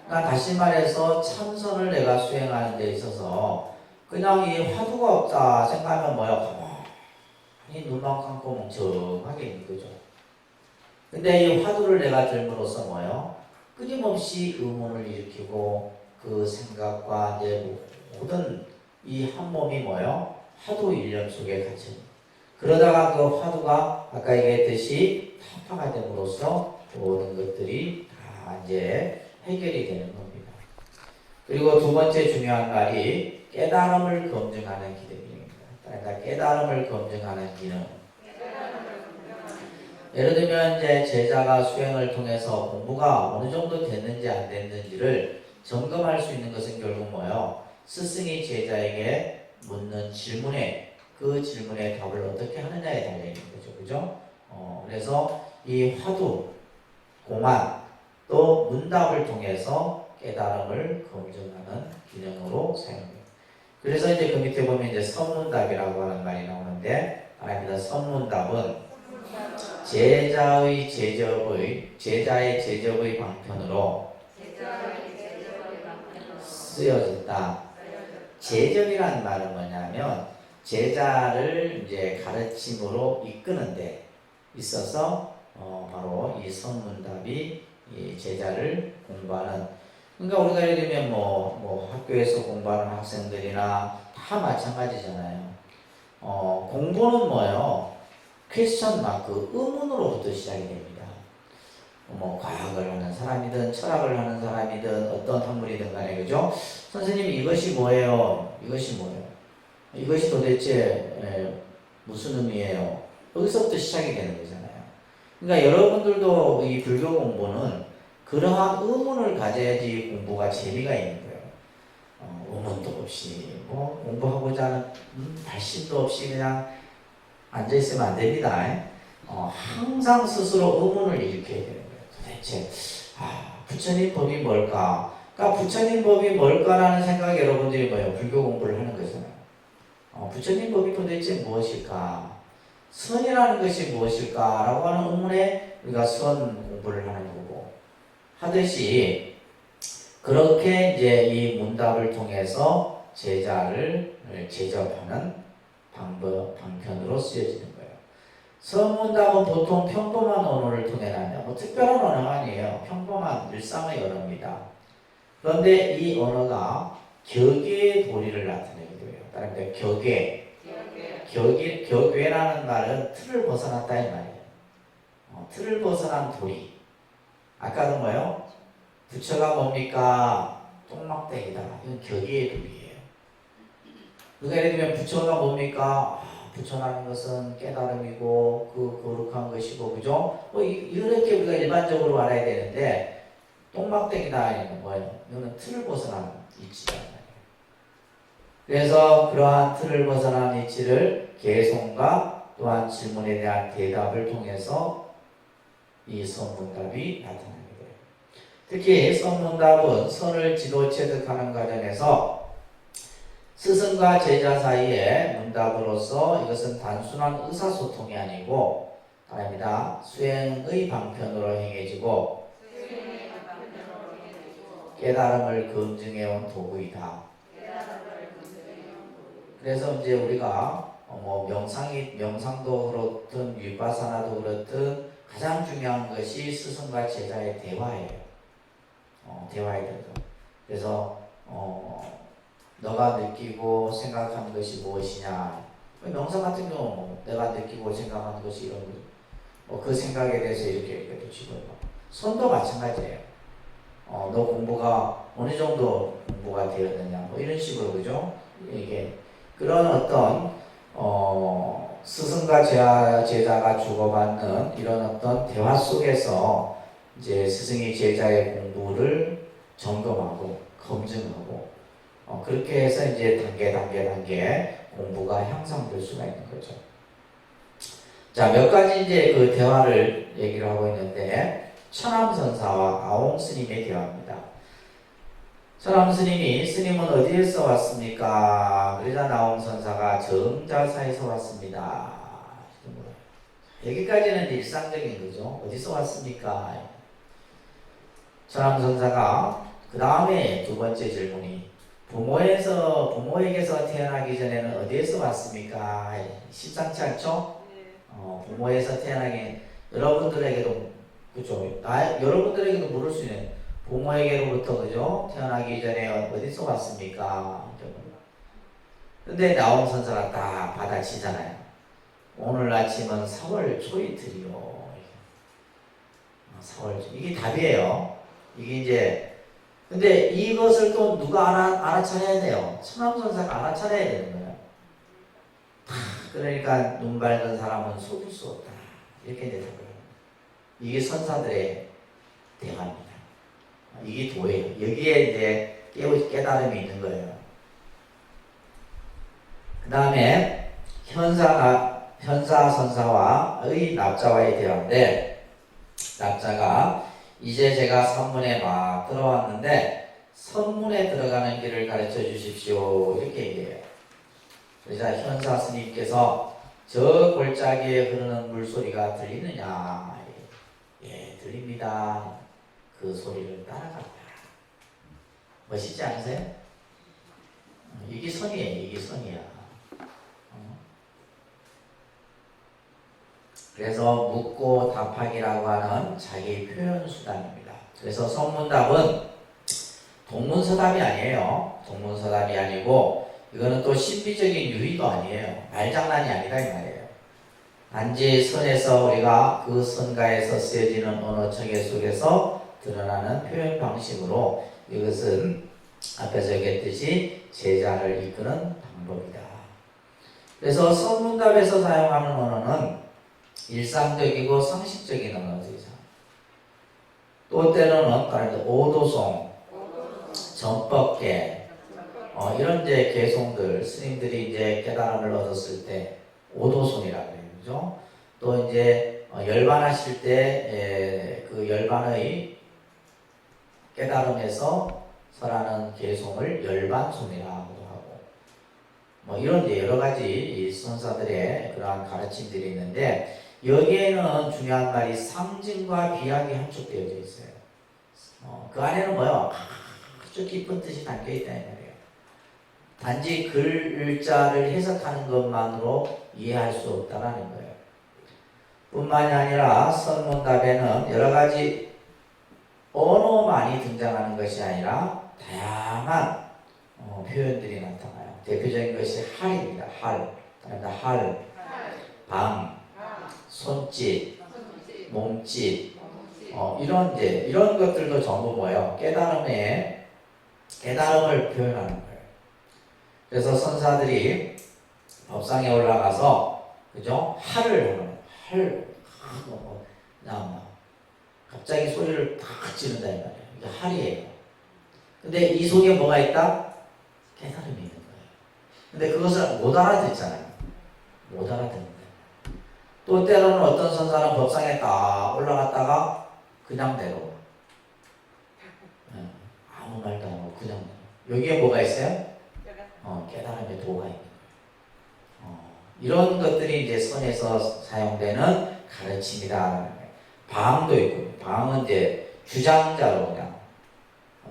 그러니까 다시 말해서 참선을 내가 수행하는 데 있어서 그냥 이 화두가 없다 생각하면 뭐야? 가만히 눈만 감고 멍청하게 있는 거죠. 근데 이 화두를 내가 들므로써 뭐요? 끊임없이 의문을 일으키고 그 생각과 내 모든 이 한 몸이 뭐요? 화두 일념 속에 갇혀. 그러다가 그 화두가 아까 얘기했듯이 타파가 됨으로써 모든 것들이 다 이제 해결이 되는 겁니다. 그리고 두 번째 중요한 말이 깨달음을 검증하는 기능입니다. 그러니까 깨달음을 검증하는 기능. 예를 들면 이제 제자가 수행을 통해서 공부가 어느 정도 됐는지 안 됐는지를 점검할 수 있는 것은 결국 뭐예요? 스승이 제자에게 묻는 질문에 그 질문에 답을 어떻게 하느냐에 달려있는 거죠. 그죠? 그래서 이 화두, 공안, 또 문답을 통해서 깨달음을 검증하는 기능으로 사용돼요. 그래서 이제 그 밑에 보면 이제 선문답이라고 하는 말이 나오는데, 아닙니다. 선문답은 제자의 방편으로 쓰여졌다. 제접이라는 말은 뭐냐면 제자를 이제 가르침으로 이끄는 데 있어서 바로 이 선문답이 이 제자를 공부하는, 그러니까 우리가 예를 들면 뭐 학교에서 공부하는 학생들이나 다 마찬가지잖아요. 공부는 뭐예요? 퀘스천 마크, 의문으로부터 시작이 됩니다. 뭐 과학을 하는 사람이든 철학을 하는 사람이든 어떤 학문이든 간에, 그죠? 선생님 이것이 뭐예요? 이것이 뭐예요? 이것이 도대체 무슨 의미예요? 여기서부터 시작이 되는 거잖아요. 그러니까 여러분들도 이 불교 공부는 그러한 의문을 가져야지 공부가 재미가 있는 거예요. 의문도 없이 뭐 공부하고자 하는 발심도 없이 그냥 앉아있으면 안 됩니다. 항상 스스로 의문을 일으켜야 되는 거예요. 도대체 부처님 법이 뭘까? 그러니까 부처님 법이 뭘까라는 생각이 여러분들이 뭐예요? 불교 공부를 하는 거잖아요. 부처님 법이 도대체 무엇일까? 선이라는 것이 무엇일까? 라고 하는 의문에 우리가 선 공부를 하는 거고, 하듯이 그렇게 이제 이 문답을 통해서 제자를 제접하는 방편으로 쓰여지는 거예요. 선문답은 보통 평범한 언어를 통해 나냐, 뭐 특별한 언어가 아니에요. 평범한 일상의 언어입니다. 그런데 이 언어가 격의 도리를 나타내기도 해요. 다른 데 격외라는 말은 틀을 벗어났다 이 말이에요. 틀을 벗어난 도리. 아까도 뭐요? 부처가 뭡니까? 똥막대기다. 이건 격의 도리예요. 그러니까 예를 들면 부처가 뭡니까? 부처라는 것은 깨달음이고 그 거룩한 것이고, 그죠? 이렇게 우리가 일반적으로 알아야 되는데, 똥막대기다 이건 뭐예요? 이거는 틀을 벗어난 이치란 말이에요. 그래서 그러한 틀을 벗어난 이치를 개송과 또한 질문에 대한 대답을 통해서 이 선문답이 나타나게 돼요. 특히 선문답은 선을 지도 체득하는 과정에서 스승과 제자 사이의 문답으로서 이것은 단순한 의사소통이 아니고 아닙니다. 수행의 방편으로 행해지고 깨달음을 검증해온 도구이다. 그래서 이제 우리가 뭐 명상도 그렇든 위파사나도 그렇든 가장 중요한 것이 스승과 제자의 대화예요. 대화에 대해서. 그래서 너가 느끼고 생각하는 것이 무엇이냐. 명상 같은 경우 내가 느끼고 생각하는 것이 이런 거. 그 생각에 대해서 이렇게 붙이고, 선도 마찬가지예요. 너 공부가 어느 정도 공부가 되었느냐, 뭐 이런 식으로, 그죠? 이게 그런 어떤 스승과 제자가 주고받는 이런 어떤 대화 속에서 이제 스승이 제자의 공부를 점검하고 검증하고 그렇게 해서 이제 단계 공부가 향상될 수가 있는 거죠. 자, 몇 가지 이제 그 대화를 얘기를 하고 있는데, 천암선사와 아옹 스님의 대화입니다. 천암 스님이 스님은 어디에서 왔습니까? 그러자 아옹 선사가 정자사에서 왔습니다. 여기까지는 일상적인 거죠. 어디서 왔습니까? 천암 선사가 그 다음에 두 번째 질문이 부모에게서 태어나기 전에는 어디에서 왔습니까? 심상치 않죠? 부모에서 태어나기, 여러분들에게도, 그죠? 여러분들에게도 물을 수 있는, 부모에게로부터, 그죠? 태어나기 전에 어디서 왔습니까? 근데 나옹 선사가 딱 받아치잖아요. 오늘 아침은 4월 초이틀이요. 4월 초. 이게 답이에요. 이게 이제, 근데 이것을 또 누가 알아차려야 돼요? 천암선사가 알아차려야 되는 거예요. 그러니까 눈 밝은 사람은 속일 수 없다. 이렇게 되더라고요. 이게 선사들의 대화입니다. 이게 도예요. 여기에 이제 깨달음이 있는 거예요. 그 다음에 현사 선사와의 납자와의 대화인데, 납자가 이제 제가 선문에 막 들어왔는데 선문에 들어가는 길을 가르쳐 주십시오 이렇게 얘기해요. 그러자 현사 스님께서 저 골짜기에 흐르는 물소리가 들리느냐? 예, 들립니다. 그 소리를 따라가라. 멋있지 않으세요? 이게 선이에요. 이게 선이야. 그래서 묻고 답하기라고 하는 자기 표현 수단입니다. 그래서 선문답은 동문서답이 아니에요. 동문서답이 아니고 이거는 또 신비적인 유희도 아니에요. 말장난이 아니다 이 말이에요. 단지 선에서 우리가 그 선가에서 쓰여지는 언어 체계 속에서 드러나는 표현 방식으로 이것은 앞에서 얘기했듯이 제자를 이끄는 방법이다. 그래서 선문답에서 사용하는 언어는 일상적이고 상식적인 언어들이죠. 또 때로는 오도송, 전법계 이런 이제 개송들 스님들이 이제 깨달음을 얻었을 때 오도송이라고 해요. 그죠? 또 이제 열반하실 때 그 열반의 깨달음에서 설하는 개송을 열반송이라고도 하고 뭐 이런 이제 여러 가지 선사들의 그러한 가르침들이 있는데 여기에는 중요한 말이 상징과 비약이 함축되어져 있어요. 그 안에는 뭐요? 아주 깊은 뜻이 담겨 있다 이 말이에요. 단지 글자를 해석하는 것만으로 이해할 수 없다라는 거예요. 뿐만이 아니라 선문답에는 여러 가지 언어만이 등장하는 것이 아니라 다양한 표현들이 나타나요. 대표적인 것이 할입니다. 할, 방, 손짓, 몸짓, 이런 것들도 전부 뭐예요? 깨달음을 표현하는 거예요. 그래서 선사들이 법상에 올라가서 그죠? 갑자기 소리를 탁 지른다 이 말이에요. 이게 할이에요. 근데 이 속에 뭐가 있다? 깨달음이 있는 거예요. 근데 그것을 못 알아듣잖아요. 못 알아듣는다. 또 때로는 어떤 선사는 법상에 딱 올라갔다가 그냥대로 아무 말도 안 하고 그냥 여기에 뭐가 있어요? 깨달음의 도가 있는 거예요. 이런 것들이 이제 선에서 사용되는 가르침이다. 방도 있고, 방은 이제 주장자로 그냥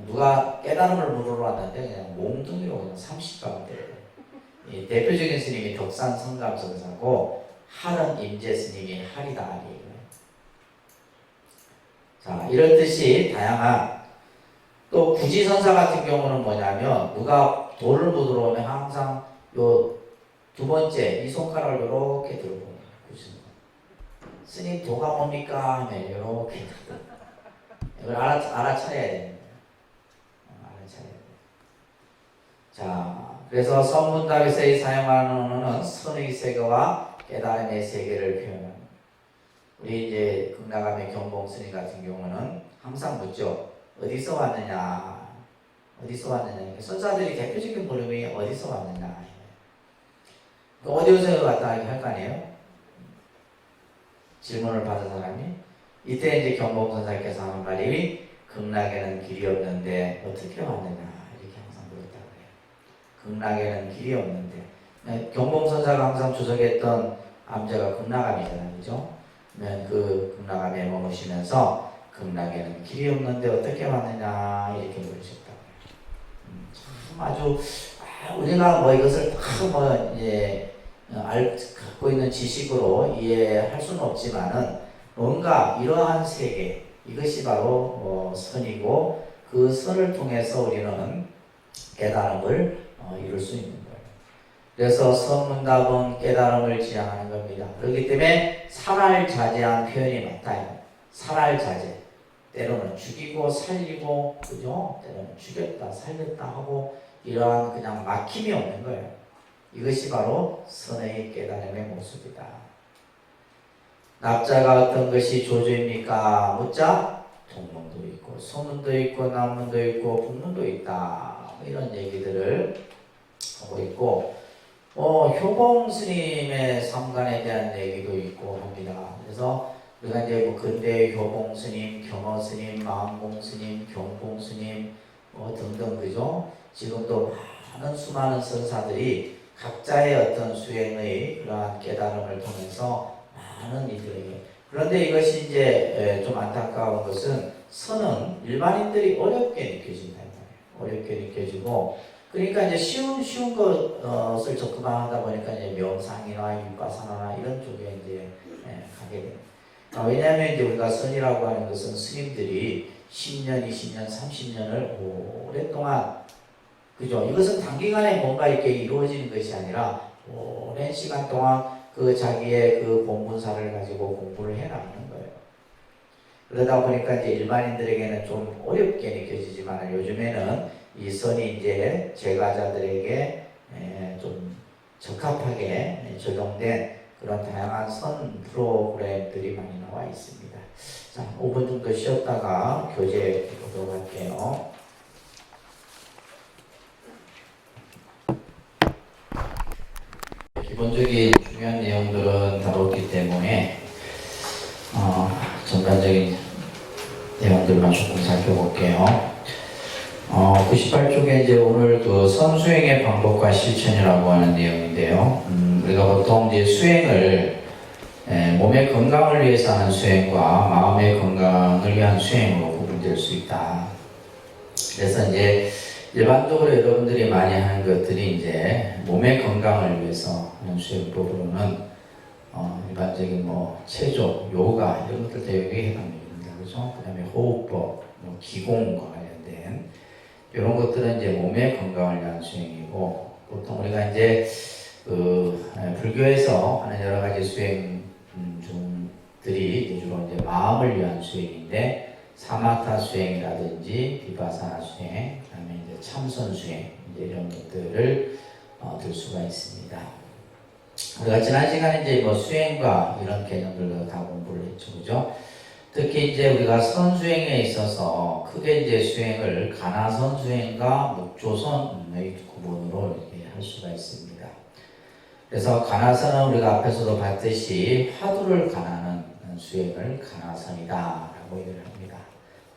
누가 깨달음을 물으러 왔는데 그냥 몽둥이로 그냥 30방 때려요. 대표적인 스님이 덕산 성감선사고 할은 임재 스님이 할이다. 자, 이렇듯이 다양한 또 구지선사 같은 경우는 뭐냐면 누가 돌을 묻으러 오면 항상 요 두 번째 이 손가락을 이렇게 들고 구지선사. 스님 도가 뭡니까? 하면 이렇게 이걸 알아차려야 됩니다. 알아차려야 돼요. 자, 그래서 선문답에서 사용하는 언어는 선의 세계와 깨달음의 세계를 표현합니다. 우리 이제 극락암의 경봉 스님 같은 경우는 항상 묻죠. 어디서 왔느냐? 어디서 왔느냐? 선사들이 대표적인 물음이 어디서 왔느냐? 어디서 왔다 할 거 아니에요? 질문을 받은 사람이 이때 이제 경봉 선사께서 하는 말이 극락에는 길이 없는데 어떻게 왔느냐 이렇게 항상 물었다고 해요. 극락에는 길이 없는데 경봉 선사가 항상 주석했던 암제가 극락암이잖아요, 그죠? 그 극락암에 머무시면서 극락에는 길이 없는데 어떻게 왔느냐 이렇게 물으셨다고 해요. 참 아주 우리가 뭐 이것을 다 뭐 이제 갖고 있는 지식으로 이해할 수는 없지만은 뭔가 이러한 세계 이것이 바로 선이고 그 선을 통해서 우리는 깨달음을 이룰 수 있는 거예요. 그래서 선문답은 깨달음을 지향하는 겁니다. 그렇기 때문에 살알자제한 표현이 맞다요. 살알자제. 때로는 죽이고 살리고 그죠? 때로는 죽였다 살렸다 하고 이러한 그냥 막힘이 없는 거예요. 이것이 바로 선의 깨달음의 모습이다. 납자가 어떤 것이 조주입니까? 묻자 동문도 있고 서문도 있고 남문도 있고 북문도 있다. 이런 얘기들을 하고 있고 효 효봉 스님의 삼관에 대한 얘기도 있고 합니다. 그래서 우리가 이제 뭐 근대 효봉 스님, 경어 스님, 마음공 스님, 경봉 스님 등등 그죠? 지금도 많은 수많은 선사들이 각자의 어떤 수행의 그러한 깨달음을 통해서 많은 이들에게, 그런데 이것이 이제 좀 안타까운 것은 선은 일반인들이 어렵게 느껴진단 말이에요. 어렵게 느껴지고, 그러니까 이제 쉬운 것을 접근하다 보니까 이제 명상이나 육가사나 이런 쪽에 이제 가게 됩니다. 왜냐하면 이제 우리가 선이라고 하는 것은 스님들이 10년, 20년, 30년을 오랫동안, 그죠? 이것은 단기간에 뭔가 이렇게 이루어지는 것이 아니라 오랜 시간 동안 그 자기의 그 본분사를 가지고 공부를 해나가는 거예요. 그러다 보니까 이제 일반인들에게는 좀 어렵게 느껴지지만 요즘에는 이 선이 이제 제가자들에게 좀 적합하게 적용된 그런 다양한 선 프로그램들이 많이 나와 있습니다. 자, 5분 정도 쉬었다가 교재 보도록 할게요. 기본적인 중요한 내용들은 다뤘기 때문에 전반적인 내용들만 조금 살펴볼게요. 98쪽에 이제 오늘 그 선수행의 방법과 실천이라고 하는 내용인데요. 우리가 보통 이제 수행을 몸의 건강을 위해서 하는 수행과 마음의 건강을 위한 수행으로 구분될 수 있다. 그래서 이제 일반적으로 여러분들이 많이 하는 것들이 이제 몸의 건강을 위해서 하는 수행법으로는 일반적인 뭐 체조, 요가 이런 것들 대역에 해당됩니다. 그렇죠? 그다음에 호흡법, 뭐 기공과 관련된 이런 것들은 이제 몸의 건강을 위한 수행이고, 보통 우리가 이제 불교에서 하는 여러 가지 수행 중들이 주로 이제 마음을 위한 수행인데, 사마타 수행이라든지 비파사나 수행, 그다음에 이제 참선 수행 이제 이런 것들을 들 수가 있습니다. 우리가 지난 시간에 이제 뭐 수행과 이런 개념들로 다 공부를 했죠, 그죠? 특히 이제 우리가 선수행에 있어서 크게 이제 수행을 가나선 수행과 묵조선의 구분으로 이렇게 할 수가 있습니다. 그래서 가나선은 우리가 앞에서도 봤듯이 화두를 가나는 수행을 가나선이다라고 얘기를 합니다.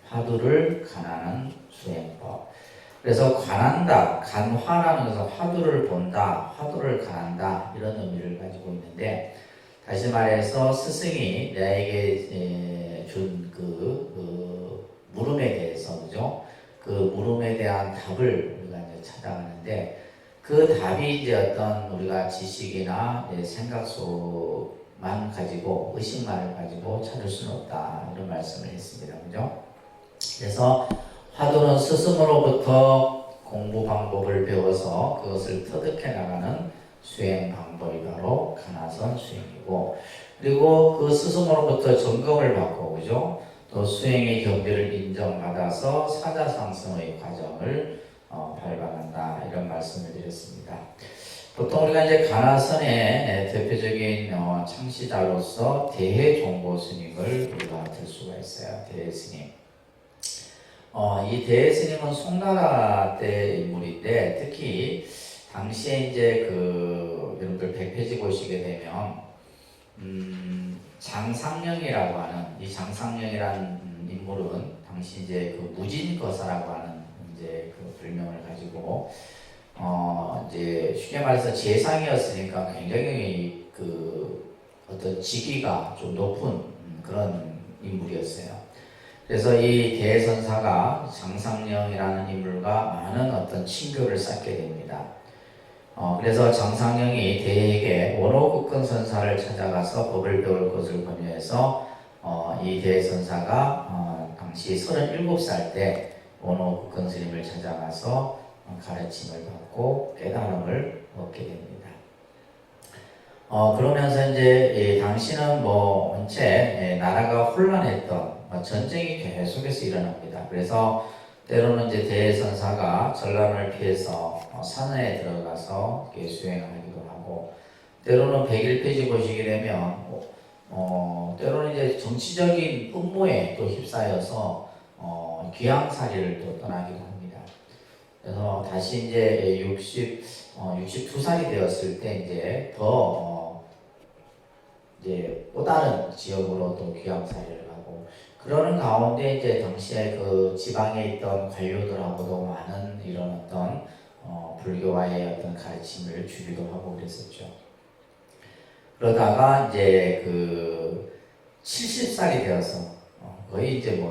화두를 가나는 수행법. 그래서 관한다, 간화라는 것은 화두를 본다, 화두를 가난다 이런 의미를 가지고 있는데, 다시 말해서 스승이 나에게 준 그 물음에 대해서, 그죠? 그 물음에 대한 답을 우리가 이제 찾아가는데, 그 답이 이제 어떤 우리가 지식이나 생각 속만 가지고, 의식만을 가지고 찾을 수는 없다 이런 말씀을 했습니다, 그죠? 그래서 화두는 스승으로부터 공부 방법을 배워서 그것을 터득해 나가는 수행 방법이 바로 가나선 수행이고, 그리고 그 스승으로부터 점검을 받고, 그죠? 또 수행의 경지를 인정받아서 사자상승의 과정을 밟아간다 이런 말씀을 드렸습니다. 보통 우리가 이제 가나선의 대표적인 창시자로서 대해종보 스님을 우리가 들 수가 있어요. 대해스님. 이 대스님은 송나라 때 인물인데, 특히 당시에 이제 여러분들 100페이지 보시게 되면 장상령이라고 하는, 이 장상령이라는 인물은 당시 이제 무진거사라고 하는 이제 별명을 가지고 이제 쉽게 말해서 재상이었으니까 굉장히 어떤 직위가 좀 높은 그런 인물이었어요. 그래서 이 대선사가 장상령이라는 인물과 많은 어떤 친교를 쌓게 됩니다. 그래서 장상령이 대에게 원호국근 선사를 찾아가서 법을 배울 것을 권유해서 이 대선사가 당시 37살 때 원호국근 스님을 찾아가서 가르침을 받고 깨달음을 얻게 됩니다. 그러면서 이제 당시는 뭐 원체 나라가 혼란했던 전쟁이 계속해서 일어납니다. 그래서 때로는 이제 대선사가 전란을 피해서 산에 들어가서 수행을 하기도 하고, 때로는 101페이지 보시게 되면 때로는 이제 정치적인 음모에 또 휩싸여서 귀양살이를 또 떠나기도 합니다. 그래서 다시 이제 62살이 되었을 때 이제 더 이제 또 다른 지역으로 또 귀향살이를 하고 그러는 가운데 이제 당시에 그 지방에 있던 관료들하고도 많은 이런 어떤 불교와의 어떤 가르침을 주기도 하고 그랬었죠. 그러다가 이제 그 70살이 되어서 거의 이제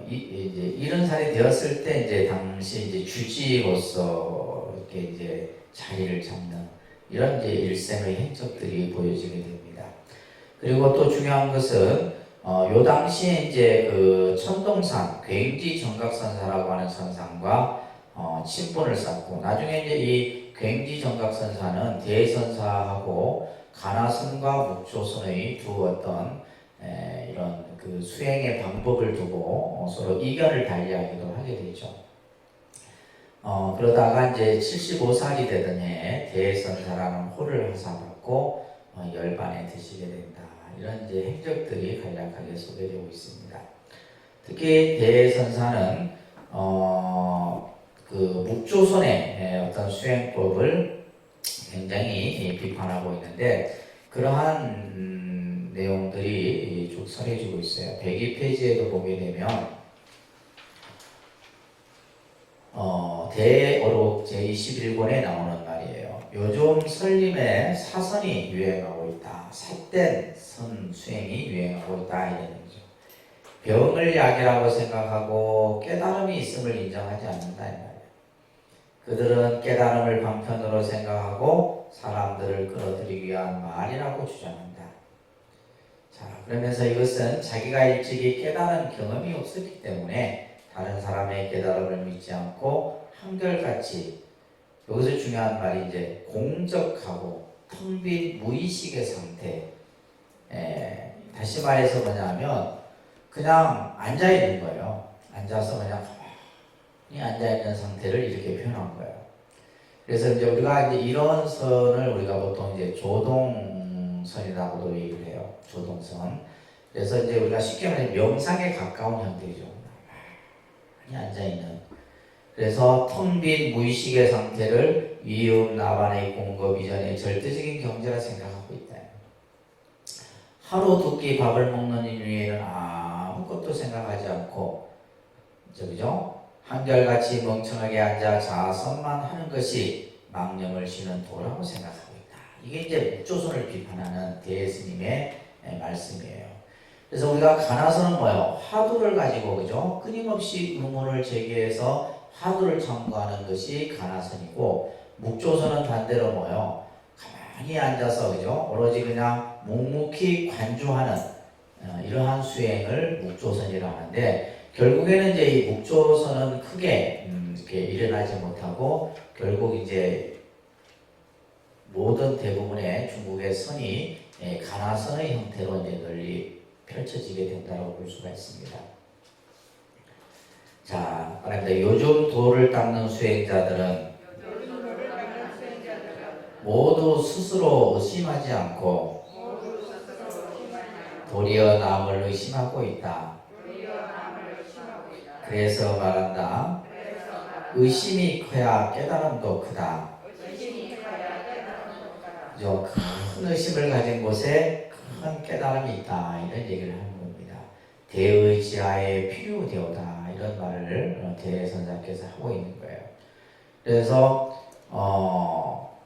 이제 이런 살이 되었을 때 이제 당시 이제 주지로서 이렇게 이제 자리를 잡는 이런 이제 일생의 행적들이 보여지게 됩니다. 그리고 또 중요한 것은 요 당시에 이제 그 천동산 굉지 정각선사라고 하는 선상과 친분을 쌓고 나중에 이제 이 굉지 정각선사는 대선사하고 가나선과 묵조선의 두 어떤 이런 그 수행의 방법을 두고 서로 이견을 달리하기도 하게 되죠. 그러다가 이제 75살이 되던 해에 대선사라는 호를 하사받고 열반에 드시게 된다. 이런 이제 행적들이 간략하게 소개되고 있습니다. 특히 대선사는 그 묵조선의 어떤 수행법을 굉장히 비판하고 있는데 그러한 내용들이 쭉 설해지고 있어요. 102페이지에도 보게 되면 대어록 제21권에 나오는 말이에요. 요즘 설림에 사선이 유행하고 있다. 삿된 선 수행이 유행하고 있다. 이런 얘기죠. 병을 약이라고 생각하고 깨달음이 있음을 인정하지 않는다. 이 말이에요. 그들은 깨달음을 방편으로 생각하고 사람들을 끌어들이기 위한 말이라고 주장한다. 자, 그러면서 이것은 자기가 일찍이 깨달은 경험이 없었기 때문에 다른 사람의 깨달음을 믿지 않고 한결같이 여기서 중요한 말이 이제 공적하고 텅 빈 무의식의 상태. 다시 말해서 뭐냐면 그냥 앉아 있는 거예요. 앉아서 그냥 가만히 앉아 있는 상태를 이렇게 표현한 거예요. 그래서 이제 우리가 이제 이런 선을 우리가 보통 이제 조동선이라고도 얘기를 해요. 조동선. 그래서 이제 우리가 쉽게 말하면 명상에 가까운 형태죠. 가만히 앉아 있는. 그래서 텅 빈 무의식의 상태를 위음 나반의 공급 이전의 절대적인 경제라 생각하고 있다. 하루 두 끼 밥을 먹는 이유에는 아무것도 생각하지 않고 그죠? 한결같이 멍청하게 앉아 자선만 하는 것이 망념을 쉬는 도라고 생각하고 있다. 이게 이제 묵조선을 비판하는 대스님의 말씀이에요. 그래서 우리가 가나선은 뭐예요? 화두를 가지고 그죠? 끊임없이 의문을 제기해서 화두를 참고하는 것이 가나선이고 묵조선은 반대로 뭐예요? 가만히 앉아서 그죠? 오로지 그냥 묵묵히 관주하는 이러한 수행을 묵조선이라고 하는데 결국에는 이제 이 묵조선은 크게 이렇게 일어나지 못하고 결국 이제 모든 대부분의 중국의 선이 가나선의 형태로 이제 널리 펼쳐지게 된다고 볼 수가 있습니다. 자, 그런데 요즘 도를 닦는 수행자들은 모두 스스로 의심하지 않고 도리어 남을 의심하고 있다. 그래서 말한다. 의심이 커야 깨달음도 크다. 큰 의심을 가진 곳에 큰 깨달음이 있다. 이런 얘기를 하는 겁니다. 대의지하에 필요되오다. 이런 말을 대선자께서 하고 있는 거예요. 그래서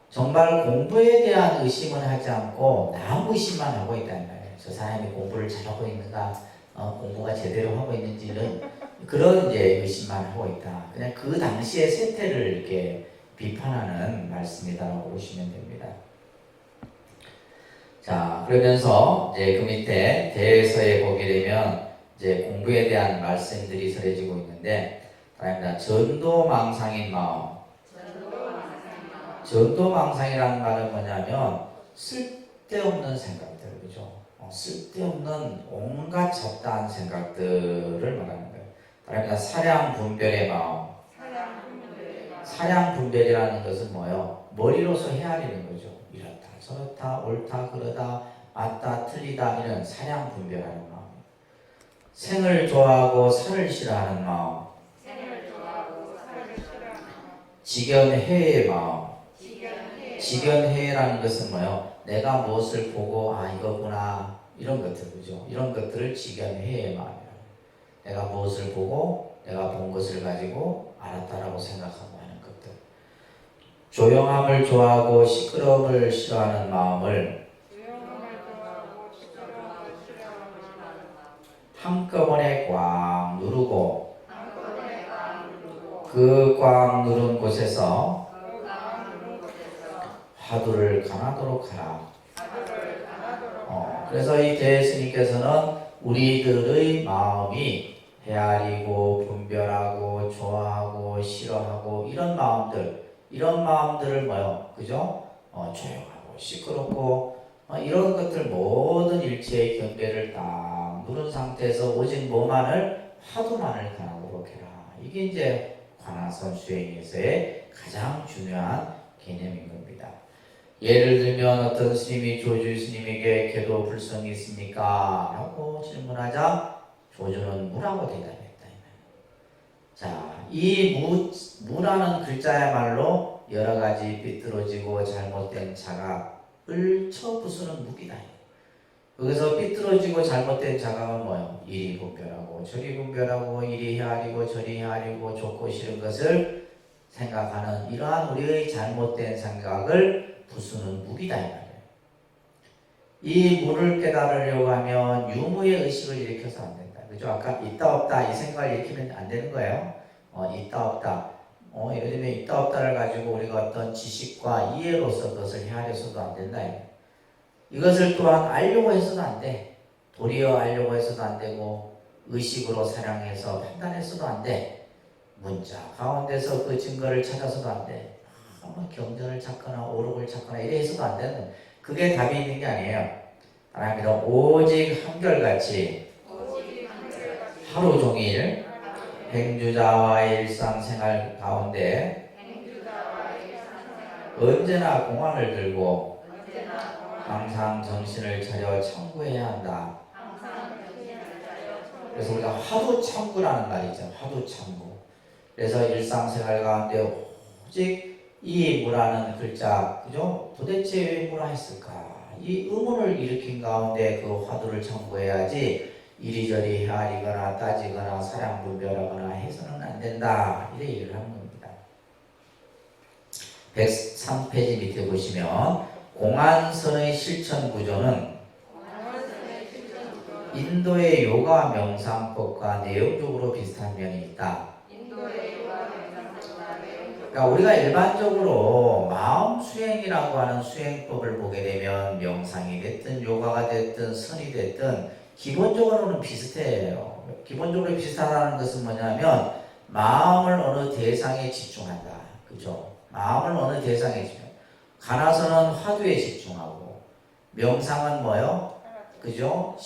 정말 공부에 대한 의심은 하지 않고 남 의심만 하고 있다는 거예요. 저 사람이 공부를 잘하고 있는가, 공부가 제대로 하고 있는지는 그런 이제 의심만 하고 있다. 그냥 그 당시의 세태를 이렇게 비판하는 말씀이다라고 보시면 됩니다. 자, 그러면서 이제 그 밑에 대서에 보게 되면 이제 공부에 대한 말씀들이 설해지고 있는데, 다릅니다. 전도망상인 마음. 전도망상이라는 말은 뭐냐면 쓸데없는 생각들, 그죠? 쓸데없는 온갖 잡다한 생각들을 말하는 거예요. 다릅니다. 사량분별의 마음. 사량분별이라는 것은 뭐예요? 머리로서 헤아리는 거죠. 이렇다, 저렇다, 옳다, 그러다, 맞다, 틀리다 이런 사량분별하는 마음. 생을 좋아하고 살을 싫어하는 마음. 직연해의 마음. 직연해라는 것은 뭐예요? 내가 무엇을 보고 아 이거구나 이런 것들 그죠? 이런 것들을 직연해의 마음이라고. 내가 무엇을 보고 내가 본 것을 가지고 알았다라고 생각하고 하는 것들. 조용함을 좋아하고 시끄러움을 싫어하는 마음을 한꺼번에 꽉 누르고 그 꽉 누른 곳에서 화두를 가나도록 하라. 그래서 이 대스님께서는 우리들의 마음이 헤아리고 분별하고 좋아하고 싫어하고 이런 마음들을 뭐요? 그죠? 조용하고 시끄럽고 이런 것들 모든 일체의 경계를 딱 누른 상태에서 오직 뭐만을 화두만을 가나도록 해라. 이게 이제 관화선 수행에서의 가장 중요한 개념인 겁니다. 예를 들면 어떤 스님이 조주 스님에게 계도 불성이 있습니까? 라고 질문하자 조주는 무라고 대답했다. 자, 이 무라는 글자야말로 여러 가지 삐뚤어지고 잘못된 자각을 쳐부수는 무기다. 여기서 삐뚤어지고 잘못된 자각은 뭐예요? 이리 분별하고 저리 분별하고 이리 헤아리고 저리 헤아리고 좋고 싫은 것을 생각하는 이러한 우리의 잘못된 생각을 부수는 무기다 이 말이에요. 이 무를 깨달으려고 하면 유무의 의식을 일으켜서 안 된다. 그죠? 아까 있다 없다 이 생각을 일으키면 안 되는 거예요. 있다 없다. 예를 들면 있다 없다를 가지고 우리가 어떤 지식과 이해로서 그것을 헤아려서도 안 된다. 이것을 또한 알려고 해서도 안 돼. 도리어 알려고 해서도 안 되고 의식으로 사랑해서 판단해서도 안 돼. 문자 가운데서 그 증거를 찾아서도 안 돼. 경전을 찾거나 오록을 찾거나 이래 해서도 안 되는 그게 답이 있는 게 아니에요. 하나님께서 오직 한결같이 하루 종일 행주자와의 일상생활 가운데 언제나 공안을 들고 항상 정신을 차려 참고해야 한다. 그래서 우리가 화두 참고라는 말이죠. 화두 참고. 그래서 일상생활 가운데 오직 이 무라는 글자, 그죠? 도대체 왜 무라 했을까? 이 의문을 일으킨 가운데 그 화두를 참고해야지 이리저리 헤아리거나 따지거나 사랑 분별하거나 해서는 안 된다. 이래 얘기를 하는 겁니다. 103페이지 밑에 보시면 공안선의 실천 구조는 인도의 요가 명상법과 내용적으로 비슷한 면이 있다. 그러니까 우리가 일반적으로 마음 수행이라고 하는 수행법을 보게 되면 명상이 됐든 요가가 됐든 선이 됐든 기본적으로는 비슷해요. 기본적으로 비슷하다는 것은 뭐냐면 마음을 어느 대상에 집중한다. 그죠? 마음을 어느 대상에 집중. 가나서는 화두에 집중하고 명상은 뭐요? 그죠?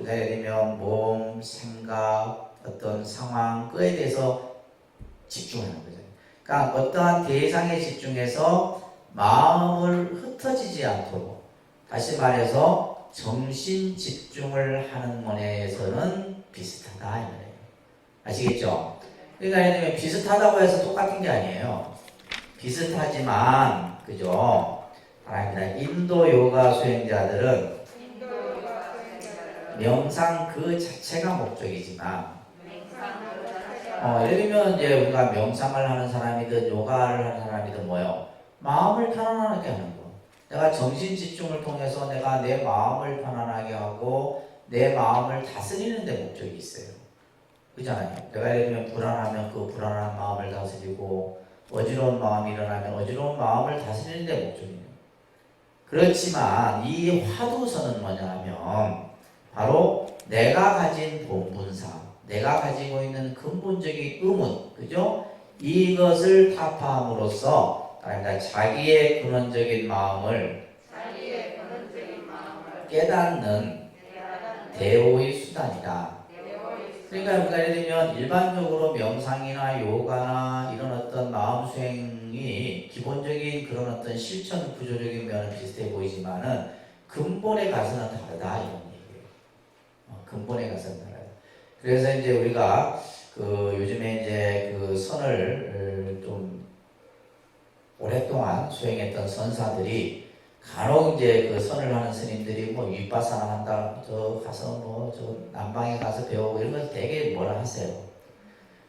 예를 들면 몸, 생각, 어떤 상황 그에 대해서 집중하는 거죠. 그러니까 어떠한 대상에 집중해서 마음을 흩어지지 않도록 다시 말해서 정신 집중을 하는 면에서는 비슷하다 이 말이에요. 아시겠죠? 그러니까 예를 들면 비슷하다고 해서 똑같은 게 아니에요. 비슷하지만 그죠? 인도 요가 수행자들은 명상 그 자체가 목적이지만 예를 들면 이제 우리가 명상을 하는 사람이든 요가를 하는 사람이든 뭐요? 마음을 편안하게 하는 거. 내가 정신 집중을 통해서 내가 내 마음을 편안하게 하고 내 마음을 다스리는 데 목적이 있어요. 그렇잖아요. 내가 예를 들면 불안하면 그 불안한 마음을 다스리고 어지러운 마음이 일어나면 어지러운 마음을 다스리는 데 목적이에요. 그렇지만 이 화두선은 뭐냐면 바로 내가 가진 본분상 내가 가지고 있는 근본적인 의문, 그죠? 이것을 타파함으로써 자기의 근원적인 마음을 깨닫는 대오의 수단이다. 그러니까 우리가 예를 들면 일반적으로 명상이나 요가나 이런 어떤 마음 수행이 기본적인 그런 어떤 실천 구조적인 면은 비슷해 보이지만은 근본에 가서는 다르다 이런 얘기예요. 근본에 가서는 다르다. 그래서 이제 우리가 그 요즘에 이제 그 선을 좀 오랫동안 수행했던 선사들이 간혹 이제 그 선을 하는 스님들이 뭐 윗바사나 한다, 저 가서 뭐 저 남방에 가서 배우고 이런 거 되게 뭐라 하세요.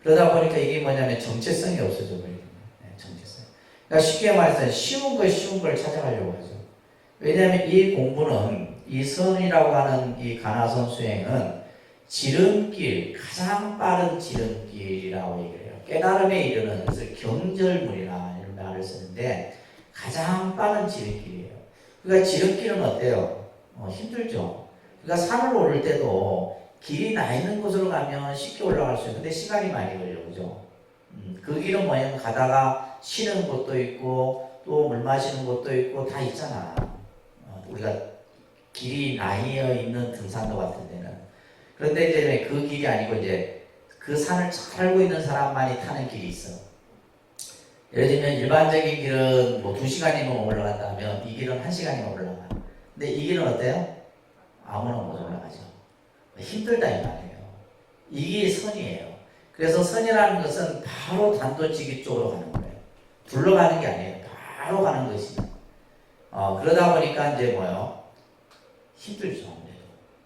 그러다 보니까 이게 뭐냐면 정체성이 없어져 버리는 거예요. 정체성. 그러니까 쉽게 말해서 쉬운 걸 찾아가려고 하죠. 왜냐하면 이 공부는 이 선이라고 하는 이 가나선 수행은 지름길, 가장 빠른 지름길이라고 얘기해요. 깨달음에 이르는 것을 경절문이라 이런 말을 쓰는데 가장 빠른 지름길이에요. 그러니까 지름길은 어때요? 힘들죠. 그러니까 산을 오를 때도 길이 나 있는 곳으로 가면 쉽게 올라갈 수 있어요. 근데 시간이 많이 걸려, 그죠? 그 길은 뭐냐면 가다가 쉬는 곳도 있고 또 물 마시는 곳도 있고 다 있잖아. 우리가 길이 나뉘어 있는 등산로 같은 데는. 그런데 이제 그 길이 아니고 이제 그 산을 잘 알고 있는 사람만이 타는 길이 있어. 예를 들면 일반적인 길은 뭐 2시간이면 올라간다 하면 이 길은 1시간이면 올라가. 근데 이 길은 어때요? 아무나 못 올라가죠. 힘들다 이 말이에요. 이게 선이에요. 그래서 선이라는 것은 바로 단도직입 쪽으로 가는 거예요. 둘러가는 게 아니에요. 바로 가는 것이. 그러다 보니까 이제 뭐요? 힘들죠. 아무래도.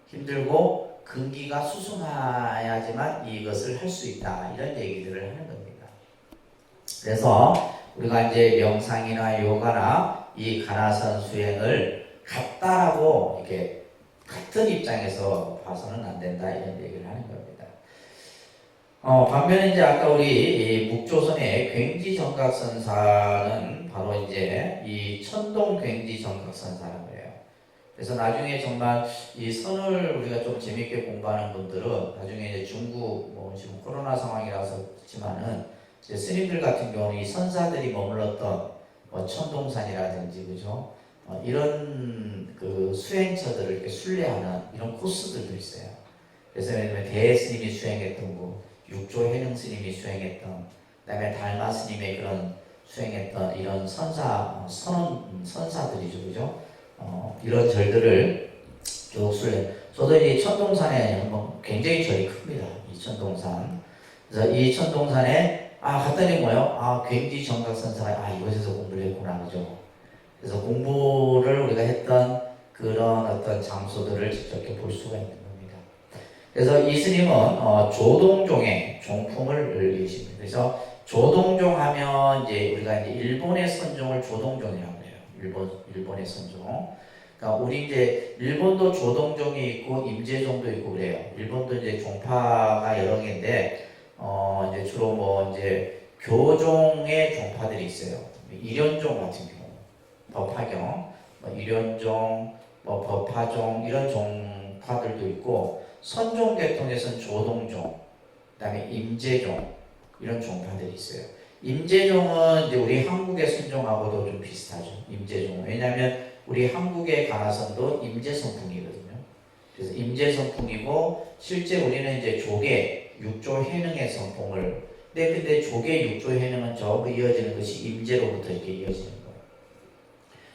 힘들고 근기가 수승해야지만 이것을 할 수 있다. 이런 얘기들을 하는 겁니다. 그래서 우리가 이제 명상이나 요가나 이 가나선 수행을 같다라고 이렇게 같은 입장에서 봐서는 안 된다. 이런 얘기를 하는 겁니다. 반면에 이제 아까 우리 이 묵조선의 굉지정각선사는 바로 이제 이 천동 굉지정각선사라고 해요. 그래서 나중에 정말 이 선을 우리가 좀 재밌게 공부하는 분들은 나중에 이제 중국 뭐 지금 코로나 상황이라서 그렇지만은 이제 스님들 같은 경우는 이 선사들이 머물렀던 뭐 천동산이라든지 그죠? 이런 그 수행처들을 이렇게 순례하는 이런 코스들도 있어요. 그래서 예를 들면 대스님이 수행했던 곳, 육조해능 스님이 수행했던, 그다음에 달마 스님의 그런 수행했던 이런 선사들이죠, 그죠? 이런 절들을 쭉 순례. 저도 이 천동산에 한번 굉장히 절이 큽니다. 이 천동산. 그래서 이 천동산에 갔더니 뭐요? 굉지 정각선사가 이곳에서 공부를 했구나, 그죠? 그래서 공부를 우리가 했던 그런 어떤 장소들을 직접 이렇게 볼 수가 있는 겁니다. 그래서 이 스님은 조동종의 종품을 이으십니다. 그래서 조동종 하면 이제 우리가 이제 일본의 선종을 조동종이라고 해요. 일본의 선종. 그러니까 우리 이제 일본도 조동종이 있고 임재종도 있고 그래요. 일본도 이제 종파가 여러 개인데 이제 주로 뭐 이제 교종의 종파들이 있어요. 일연종 같은 경우. 법화경, 일연종, 법화종 이런 종파들도 있고 선종 계통에서는 조동종, 그다음에 임재종 이런 종파들이 있어요. 임재종은 이제 우리 한국의 선종하고도 좀 비슷하죠. 임재종은 왜냐하면 우리 한국의 가나선도 임재선풍이거든요. 그래서 임재선풍이고 실제 우리는 이제 조계 육조해능의 선풍을 근데 조계 육조해능은 저 이어지는 것이 임재로부터 이렇게 이어지는 거예요.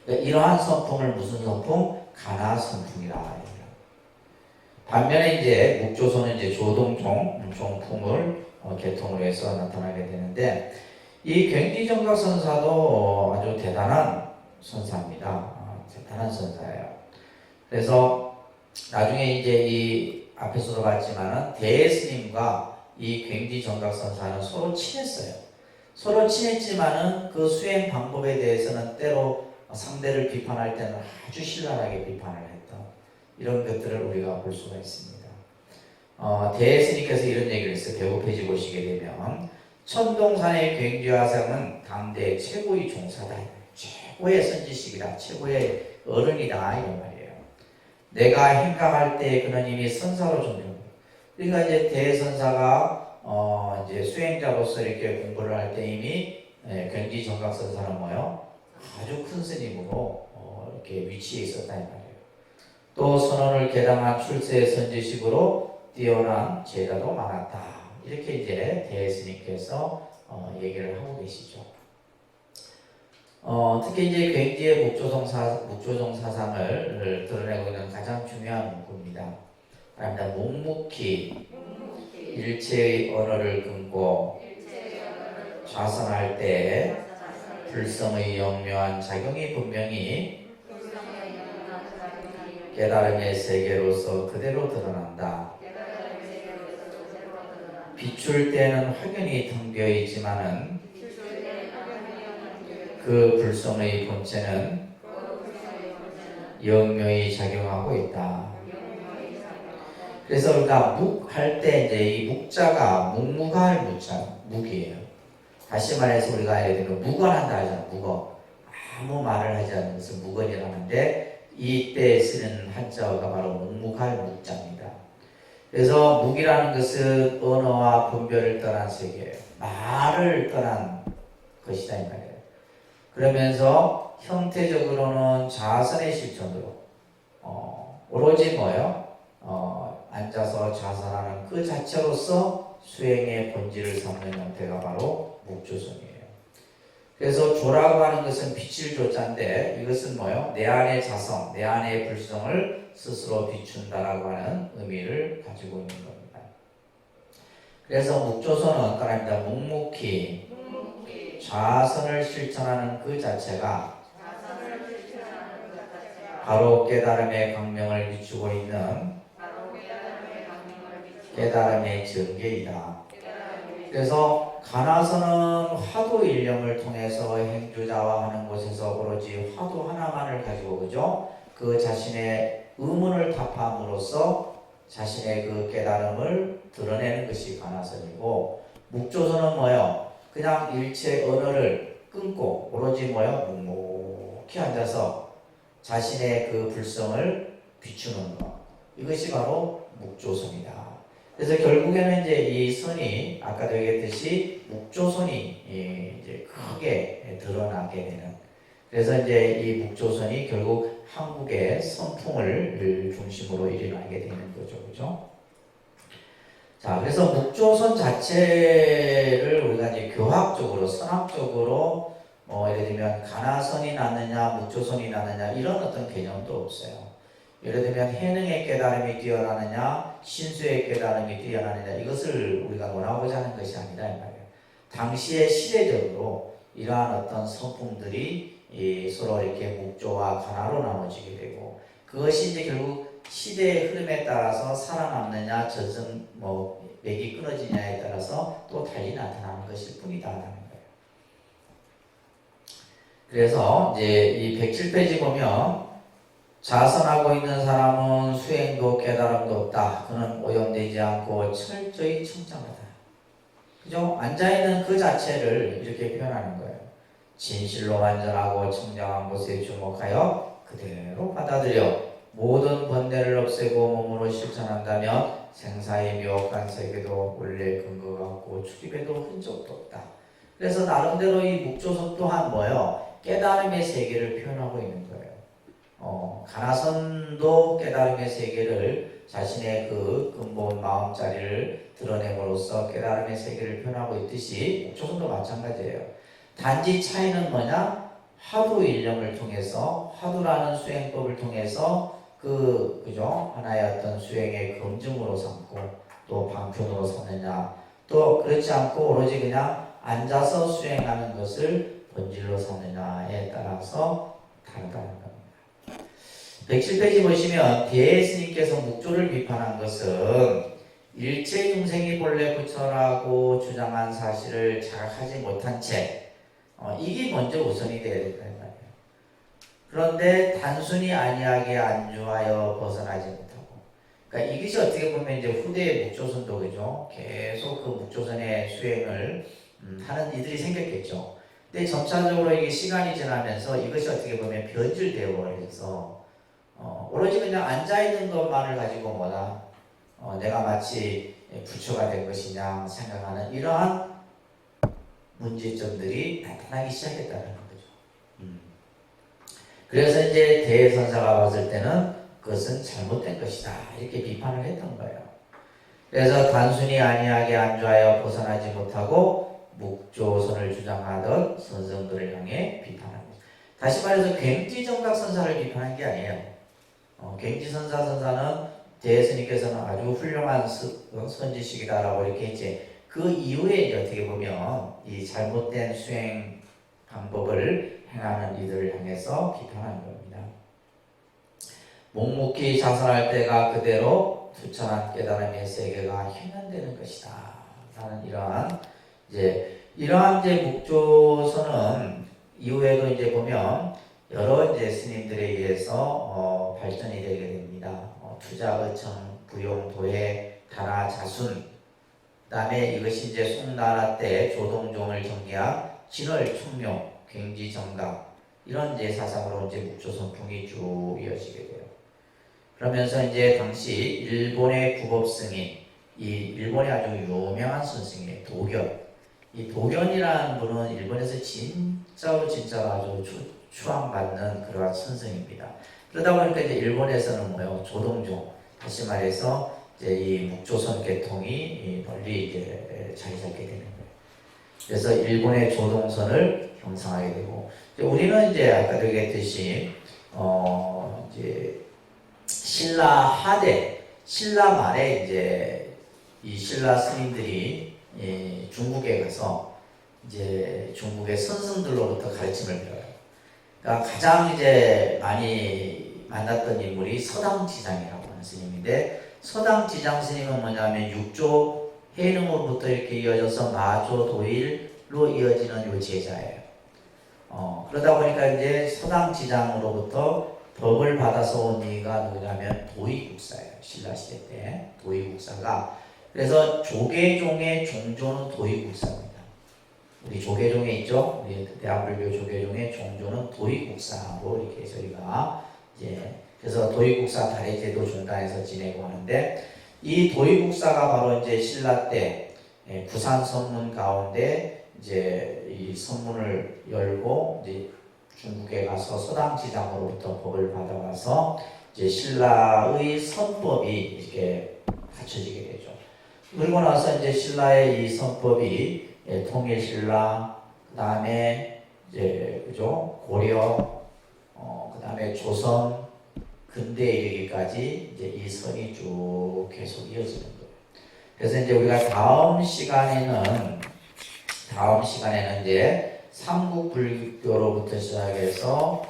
그러니까 이러한 선풍을 무슨 선풍? 가나 선풍이라 합니다. 반면에 이제 묵조선은 이제 조동종 종풍을 계통으로 해서 나타나게 되는데 이 굉지정각 선사도 아주 대단한 선사입니다. 대단한 선사예요. 그래서 나중에 이제 이 앞에서도 봤지만은 대스님과 이 굉지정각 선사는 서로 친했어요. 서로 친했지만은 그 수행 방법에 대해서는 때로 상대를 비판할 때는 아주 신랄하게 비판을 했던 이런 것들을 우리가 볼 수가 있습니다. 대스님께서 이런 얘기를 했어요. 배고페이지 보시게 되면 천동산의 굉지화상은 당대 최고의 종사다. 최고의 선지식이다. 최고의 어른이다. 이런 말이에요. 내가 행각할 때 그는 이미 선사로 존중. 그러니까 이제 대선사가 이제 수행자로서 이렇게 공부를 할 때 이미 굉지정각선사는 뭐요? 아주 큰 스님으로 이렇게 위치해 있었다 이 말이에요. 또 선언을 개당한 출세 선지식으로 뛰어난 제자도 많았다. 이렇게 이제 대스님께서 얘기를 하고 계시죠. 특히 이제 굉지의 묵조종 사상을 드러내고 있는 가장 중요한 문구입니다. 그러니까 묵묵히 일체의 언어를 금고 좌선할 때 불성의 영묘한 작용이 분명히 깨달음의 세계로서 그대로 드러난다. 비출 때는 확연히 텅비어 있지만은 그 불성의 본체는 영묘히 작용하고 있다. 그래서 우리가 묵할 때 이제 이 묵자가 묵묵할 묵자, 묵이에요. 다시 말해서 우리가 예를 들면 무건한다 하잖아. 무건. 아무 말을 하지 않는 것을 무건이라는데 이때 쓰는 한자어가 바로 묵묵할 묵자입니다. 그래서 묵이라는 것은 언어와 분별을 떠난 세계예요. 말을 떠난 것이다 이 말이에요. 그러면서 형태적으로는 자선의 실천으로 오로지 뭐예요? 앉아서 자선하는 그 자체로서 수행의 본질을 삼는 형태가 바로 묵조선이에요. 그래서 조라고 하는 것은 빛을 조자인데 이것은 뭐예요? 내 안의 자성, 내 안의 불성을 스스로 비춘다라고 하는 의미를 가지고 있는 겁니다. 그래서 묵조선은 따라합니다. 묵묵히 자선을 실천하는 그 자체가 바로 깨달음의 강명을 비추고 있는 깨달음의 전개이다. 그래서 가나서는 화두 일념을 통해서 행주자화하는 곳에서 오로지 화두 하나만을 가지고 그죠? 그 자신의 의문을 답함으로써 자신의 그 깨달음을 드러내는 것이 가나선이고, 묵조선은 뭐예요? 그냥 일체 언어를 끊고 오로지 뭐예요? 묵묵히 앉아서 자신의 그 불성을 비추는 것. 이것이 바로 묵조선이다. 그래서 결국에는 이제 이 선이 아까도 얘기했듯이 묵조선이 이제 크게 드러나게 되는. 그래서 이제 이 묵조선이 결국 한국의 선풍을 중심으로 일어나게 되는 거죠, 그죠? 자, 그래서 묵조선 자체를 우리가 이제 교학적으로, 선학적으로 예를 들면 가나선이 낫느냐, 묵조선이 낫느냐 이런 어떤 개념도 없어요. 예를 들면 해능의 깨달음이 뛰어나느냐, 신수의 깨달음이 뛰어나느냐 이것을 우리가 논하고자 하는 것이 아니다 이 말이에요. 당시에 시대적으로 이러한 어떤 성품들이 서로 이렇게 묵조와 가나로 나눠지게 되고, 그것이 이제 결국 시대의 흐름에 따라서 살아남느냐, 전승 맥이 끊어지냐에 따라서 또 달리 나타나는 것일 뿐이다라는 거예요. 그래서 이제 이 107페이지 보면 자선하고 있는 사람은 수행도 깨달음도 없다. 그는 오염되지 않고 철저히 청정하다. 그죠? 앉아있는 그 자체를 이렇게 표현하는 거예요. 진실로 완전하고 청정한 곳에 주목하여 그대로 받아들여 모든 번뇌를 없애고 몸으로 실천한다면 생사의 묘한 세계도 원래 근거가 없고 출입에도 흔적도 없다. 그래서 나름대로 이 묵조선 또한 뭐예요? 깨달음의 세계를 표현하고 있는 거예요. 가나선도 깨달음의 세계를 자신의 그 근본 마음자리를 드러냄으로써 깨달음의 세계를 표현하고 있듯이 묵조선도 마찬가지예요. 단지 차이는 뭐냐? 화두 일념을 통해서, 화두라는 수행법을 통해서 그죠? 하나의 어떤 수행의 검증으로 삼고 또 방편으로 삼느냐, 또 그렇지 않고 오로지 그냥 앉아서 수행하는 것을 본질로 삼느냐에 따라서 다르다는 겁니다. 107페이지 보시면 대스님께서 묵조를 비판한 것은 일체 중생이 본래 부처라고 주장한 사실을 자각하지 못한 채 이게 먼저 우선이 되어야 된다 이 말이에요. 그런데 단순히 안이하게 안주하여 벗어나지 못하고, 그러니까 이것이 어떻게 보면 이제 후대의 묵조선도 그죠? 계속 그 묵조선의 수행을 하는 이들이 생겼겠죠. 근데 점차적으로 이게 시간이 지나면서 이것이 어떻게 보면 변질되어 버려서 오로지 그냥 앉아있는 것만을 가지고 내가 마치 부처가 된 것이냐 생각하는 이러한 문제점들이 나타나기 시작했다는 거죠. 그래서 이제 대선사가 봤을 때는 그것은 잘못된 것이다 이렇게 비판을 했던 거예요. 그래서 단순히 안이하게 안주하여 벗어나지 못하고 묵조선을 주장하던 선성들을 향해 비판합니다. 다시 말해서 괭지정각 선사를 비판한 게 아니에요. 괭지선사는 대스님께서는 아주 훌륭한 선지식이다라고 이렇게 했지. 그 이후에 이제 어떻게 보면 이 잘못된 수행 방법을 행하는 이들을 향해서 비판한 겁니다. 묵묵히 자선할 때가 그대로 투철한 깨달음의 세계가 현현되는 것이다. 라는 이러한 묵조선은 이후에도 이제 보면 여러 스님들에 의해서 발전이 되게 됩니다. 투자, 의청, 부용, 도해, 다라, 자순, 그다음에 이것이 이제 송나라 때 조동종을 정리한 진월, 총명, 굉지, 정각 이런 사상으로 묵조선풍이 쭉 이어지게 돼요. 그러면서 당시 일본의 구법승인, 이 일본의 아주 유명한 선생이에요. 도견. 이 도견이라는 분은 일본에서 진짜로 아주 추앙받는 그러한 선생입니다. 그러다 보니까 일본에서는 조동종, 다시 말해서 이 묵조선 계통이 널리 자리 잡게 되는 거예요. 그래서 일본의 조동선을 형성하게 되고, 우리는 아까도 얘기했듯이 신라 하대, 신라 말에 이 신라 스님들이 중국에 가서 중국의 선생들로부터 가르침을 배워요. 그러니까 가장 많이 만났던 인물이 서당지장이라고 하는 스님인데, 서당지장 스님은 뭐냐면 육조 해능으로부터 이렇게 이어져서 마조 도일로 이어지는 요 제자예요. 그러다 보니까 서당지장으로부터 법을 받아서 온 이가 누구냐면 도의국사예요. 신라시대 때 도의국사가. 그래서 조계종의 종조는 도의국사입니다. 우리 조계종에 있죠? 우리 대한불교 조계종의 종조는 도의국사로 이렇게 저희가 그래서 도의국사 다례제도 중단에서 지내고 하는데, 이 도의국사가 바로 신라 때 구산 선문 가운데 이 선문을 열고 중국에 가서 서당지장으로부터 법을 받아와서 신라의 선법이 이렇게 갖춰지게 되죠. 그리고 나서 신라의 이 선법이 통일신라, 그 다음에 그죠? 고려, 그 다음에 조선, 근대에 이르기까지 이 선이 쭉 계속 이어지는 거예요. 그래서 우리가 다음 시간에는 삼국불교로부터 시작해서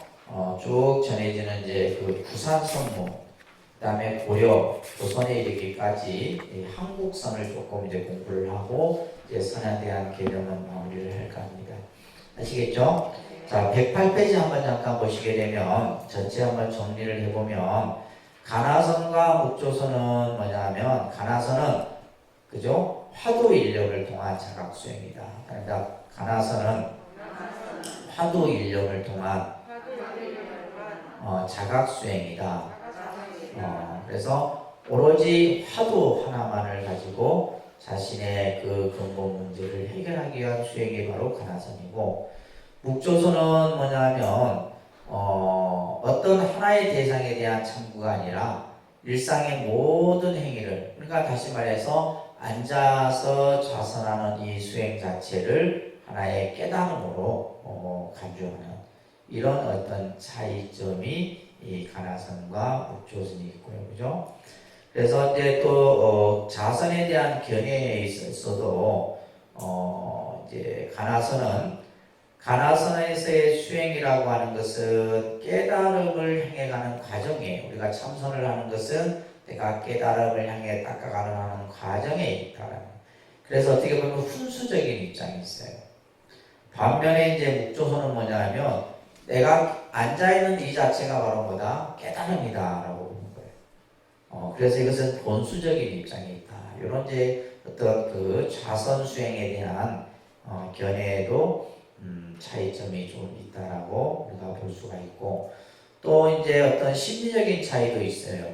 쭉 전해지는 그 구산선무, 그 다음에 고려, 조선에 이르기까지 한국선을 조금 공부를 하고 선에 대한 개념은 마무리를 할까 합니다. 아시겠죠? 자, 108페이지 한번 잠깐 보시게 되면 전체 한번 정리를 해보면, 가나선과 묵조선은 뭐냐면, 가나선은 그죠? 화두 인력을 통한 자각 수행이다. 그러니까 가나선은 화두 인력을 통한 자각 수행이다. 그래서 오로지 화두 하나만을 가지고 자신의 그 근본 문제를 해결하기 위한 수행이 바로 가나선이고, 묵조선은 뭐냐면 어떤 하나의 대상에 대한 참고가 아니라 일상의 모든 행위를, 그러니까 다시 말해서 앉아서 좌선하는 이 수행 자체를 하나의 깨달음으로 간주하는 이런 어떤 차이점이 이 가나선과 묵조선이 있고요, 그죠? 그래서 또 자선에 대한 견해에 있어서도 가나선에서의 수행이라고 하는 것은 깨달음을 향해 가는 과정이에요. 우리가 참선을 하는 것은 내가 깨달음을 향해 닦아가는 과정에 있다라는. 그래서 어떻게 보면 훈수적인 입장이 있어요. 반면에 묵조선은 뭐냐면 내가 앉아있는 이 자체가 바로 뭐다? 깨달음이다라고 보는 거예요. 그래서 이것은 본수적인 입장이 있다. 이런 어떤 그 좌선 수행에 대한 견해에도 차이점이 좀 있다라고 우리가 볼 수가 있고, 또 어떤 심리적인 차이도 있어요.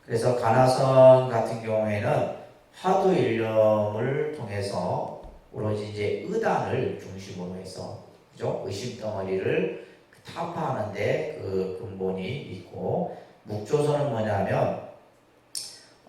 그래서 가나선 같은 경우에는 화두 일념을 통해서 오로지 의단을 중심으로 해서, 그죠? 의심 덩어리를 타파하는데 그 근본이 있고, 묵조선은 뭐냐면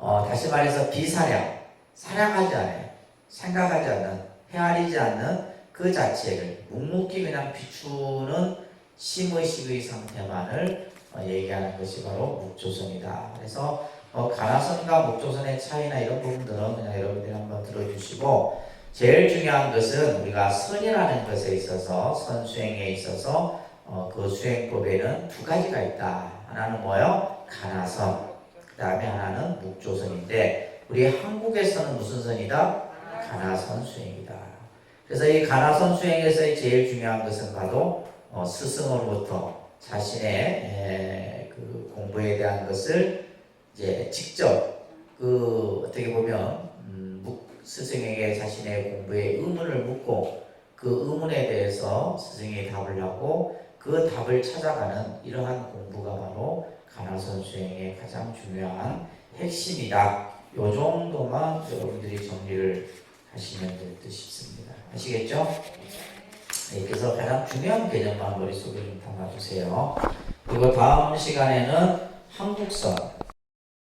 다시 말해서 비사량, 사량하지 않아요. 생각하지 않는, 헤아리지 않는 그 자체를 묵묵히 그냥 비추는 심의식의 상태만을 얘기하는 것이 바로 묵조선이다. 그래서 가나선과 묵조선의 차이나 이런 부분들은 그냥 여러분들이 한번 들어주시고, 제일 중요한 것은 우리가 선이라는 것에 있어서 선수행에 있어서 그 수행법에는 두 가지가 있다. 하나는 뭐요? 가나선. 그 다음에 하나는 묵조선인데 우리 한국에서는 무슨 선이다? 가나선 수행이다. 그래서 이 가나선 수행에서 제일 중요한 것은 바로 스승으로부터 자신의 그 공부에 대한 것을 이제 직접 어떻게 보면 스승에게 자신의 공부의 의문을 묻고 그 의문에 대해서 스승이 답을 하고 그 답을 찾아가는 이러한 공부가 바로 가나선 수행의 가장 중요한 핵심이다. 요 정도만 여러분들이 정리를 하시면 될 듯 싶습니다. 아시겠죠? 네, 그래서 가장 중요한 개념만 머릿속에 좀 담아주세요. 그리고 다음 시간에는 한국선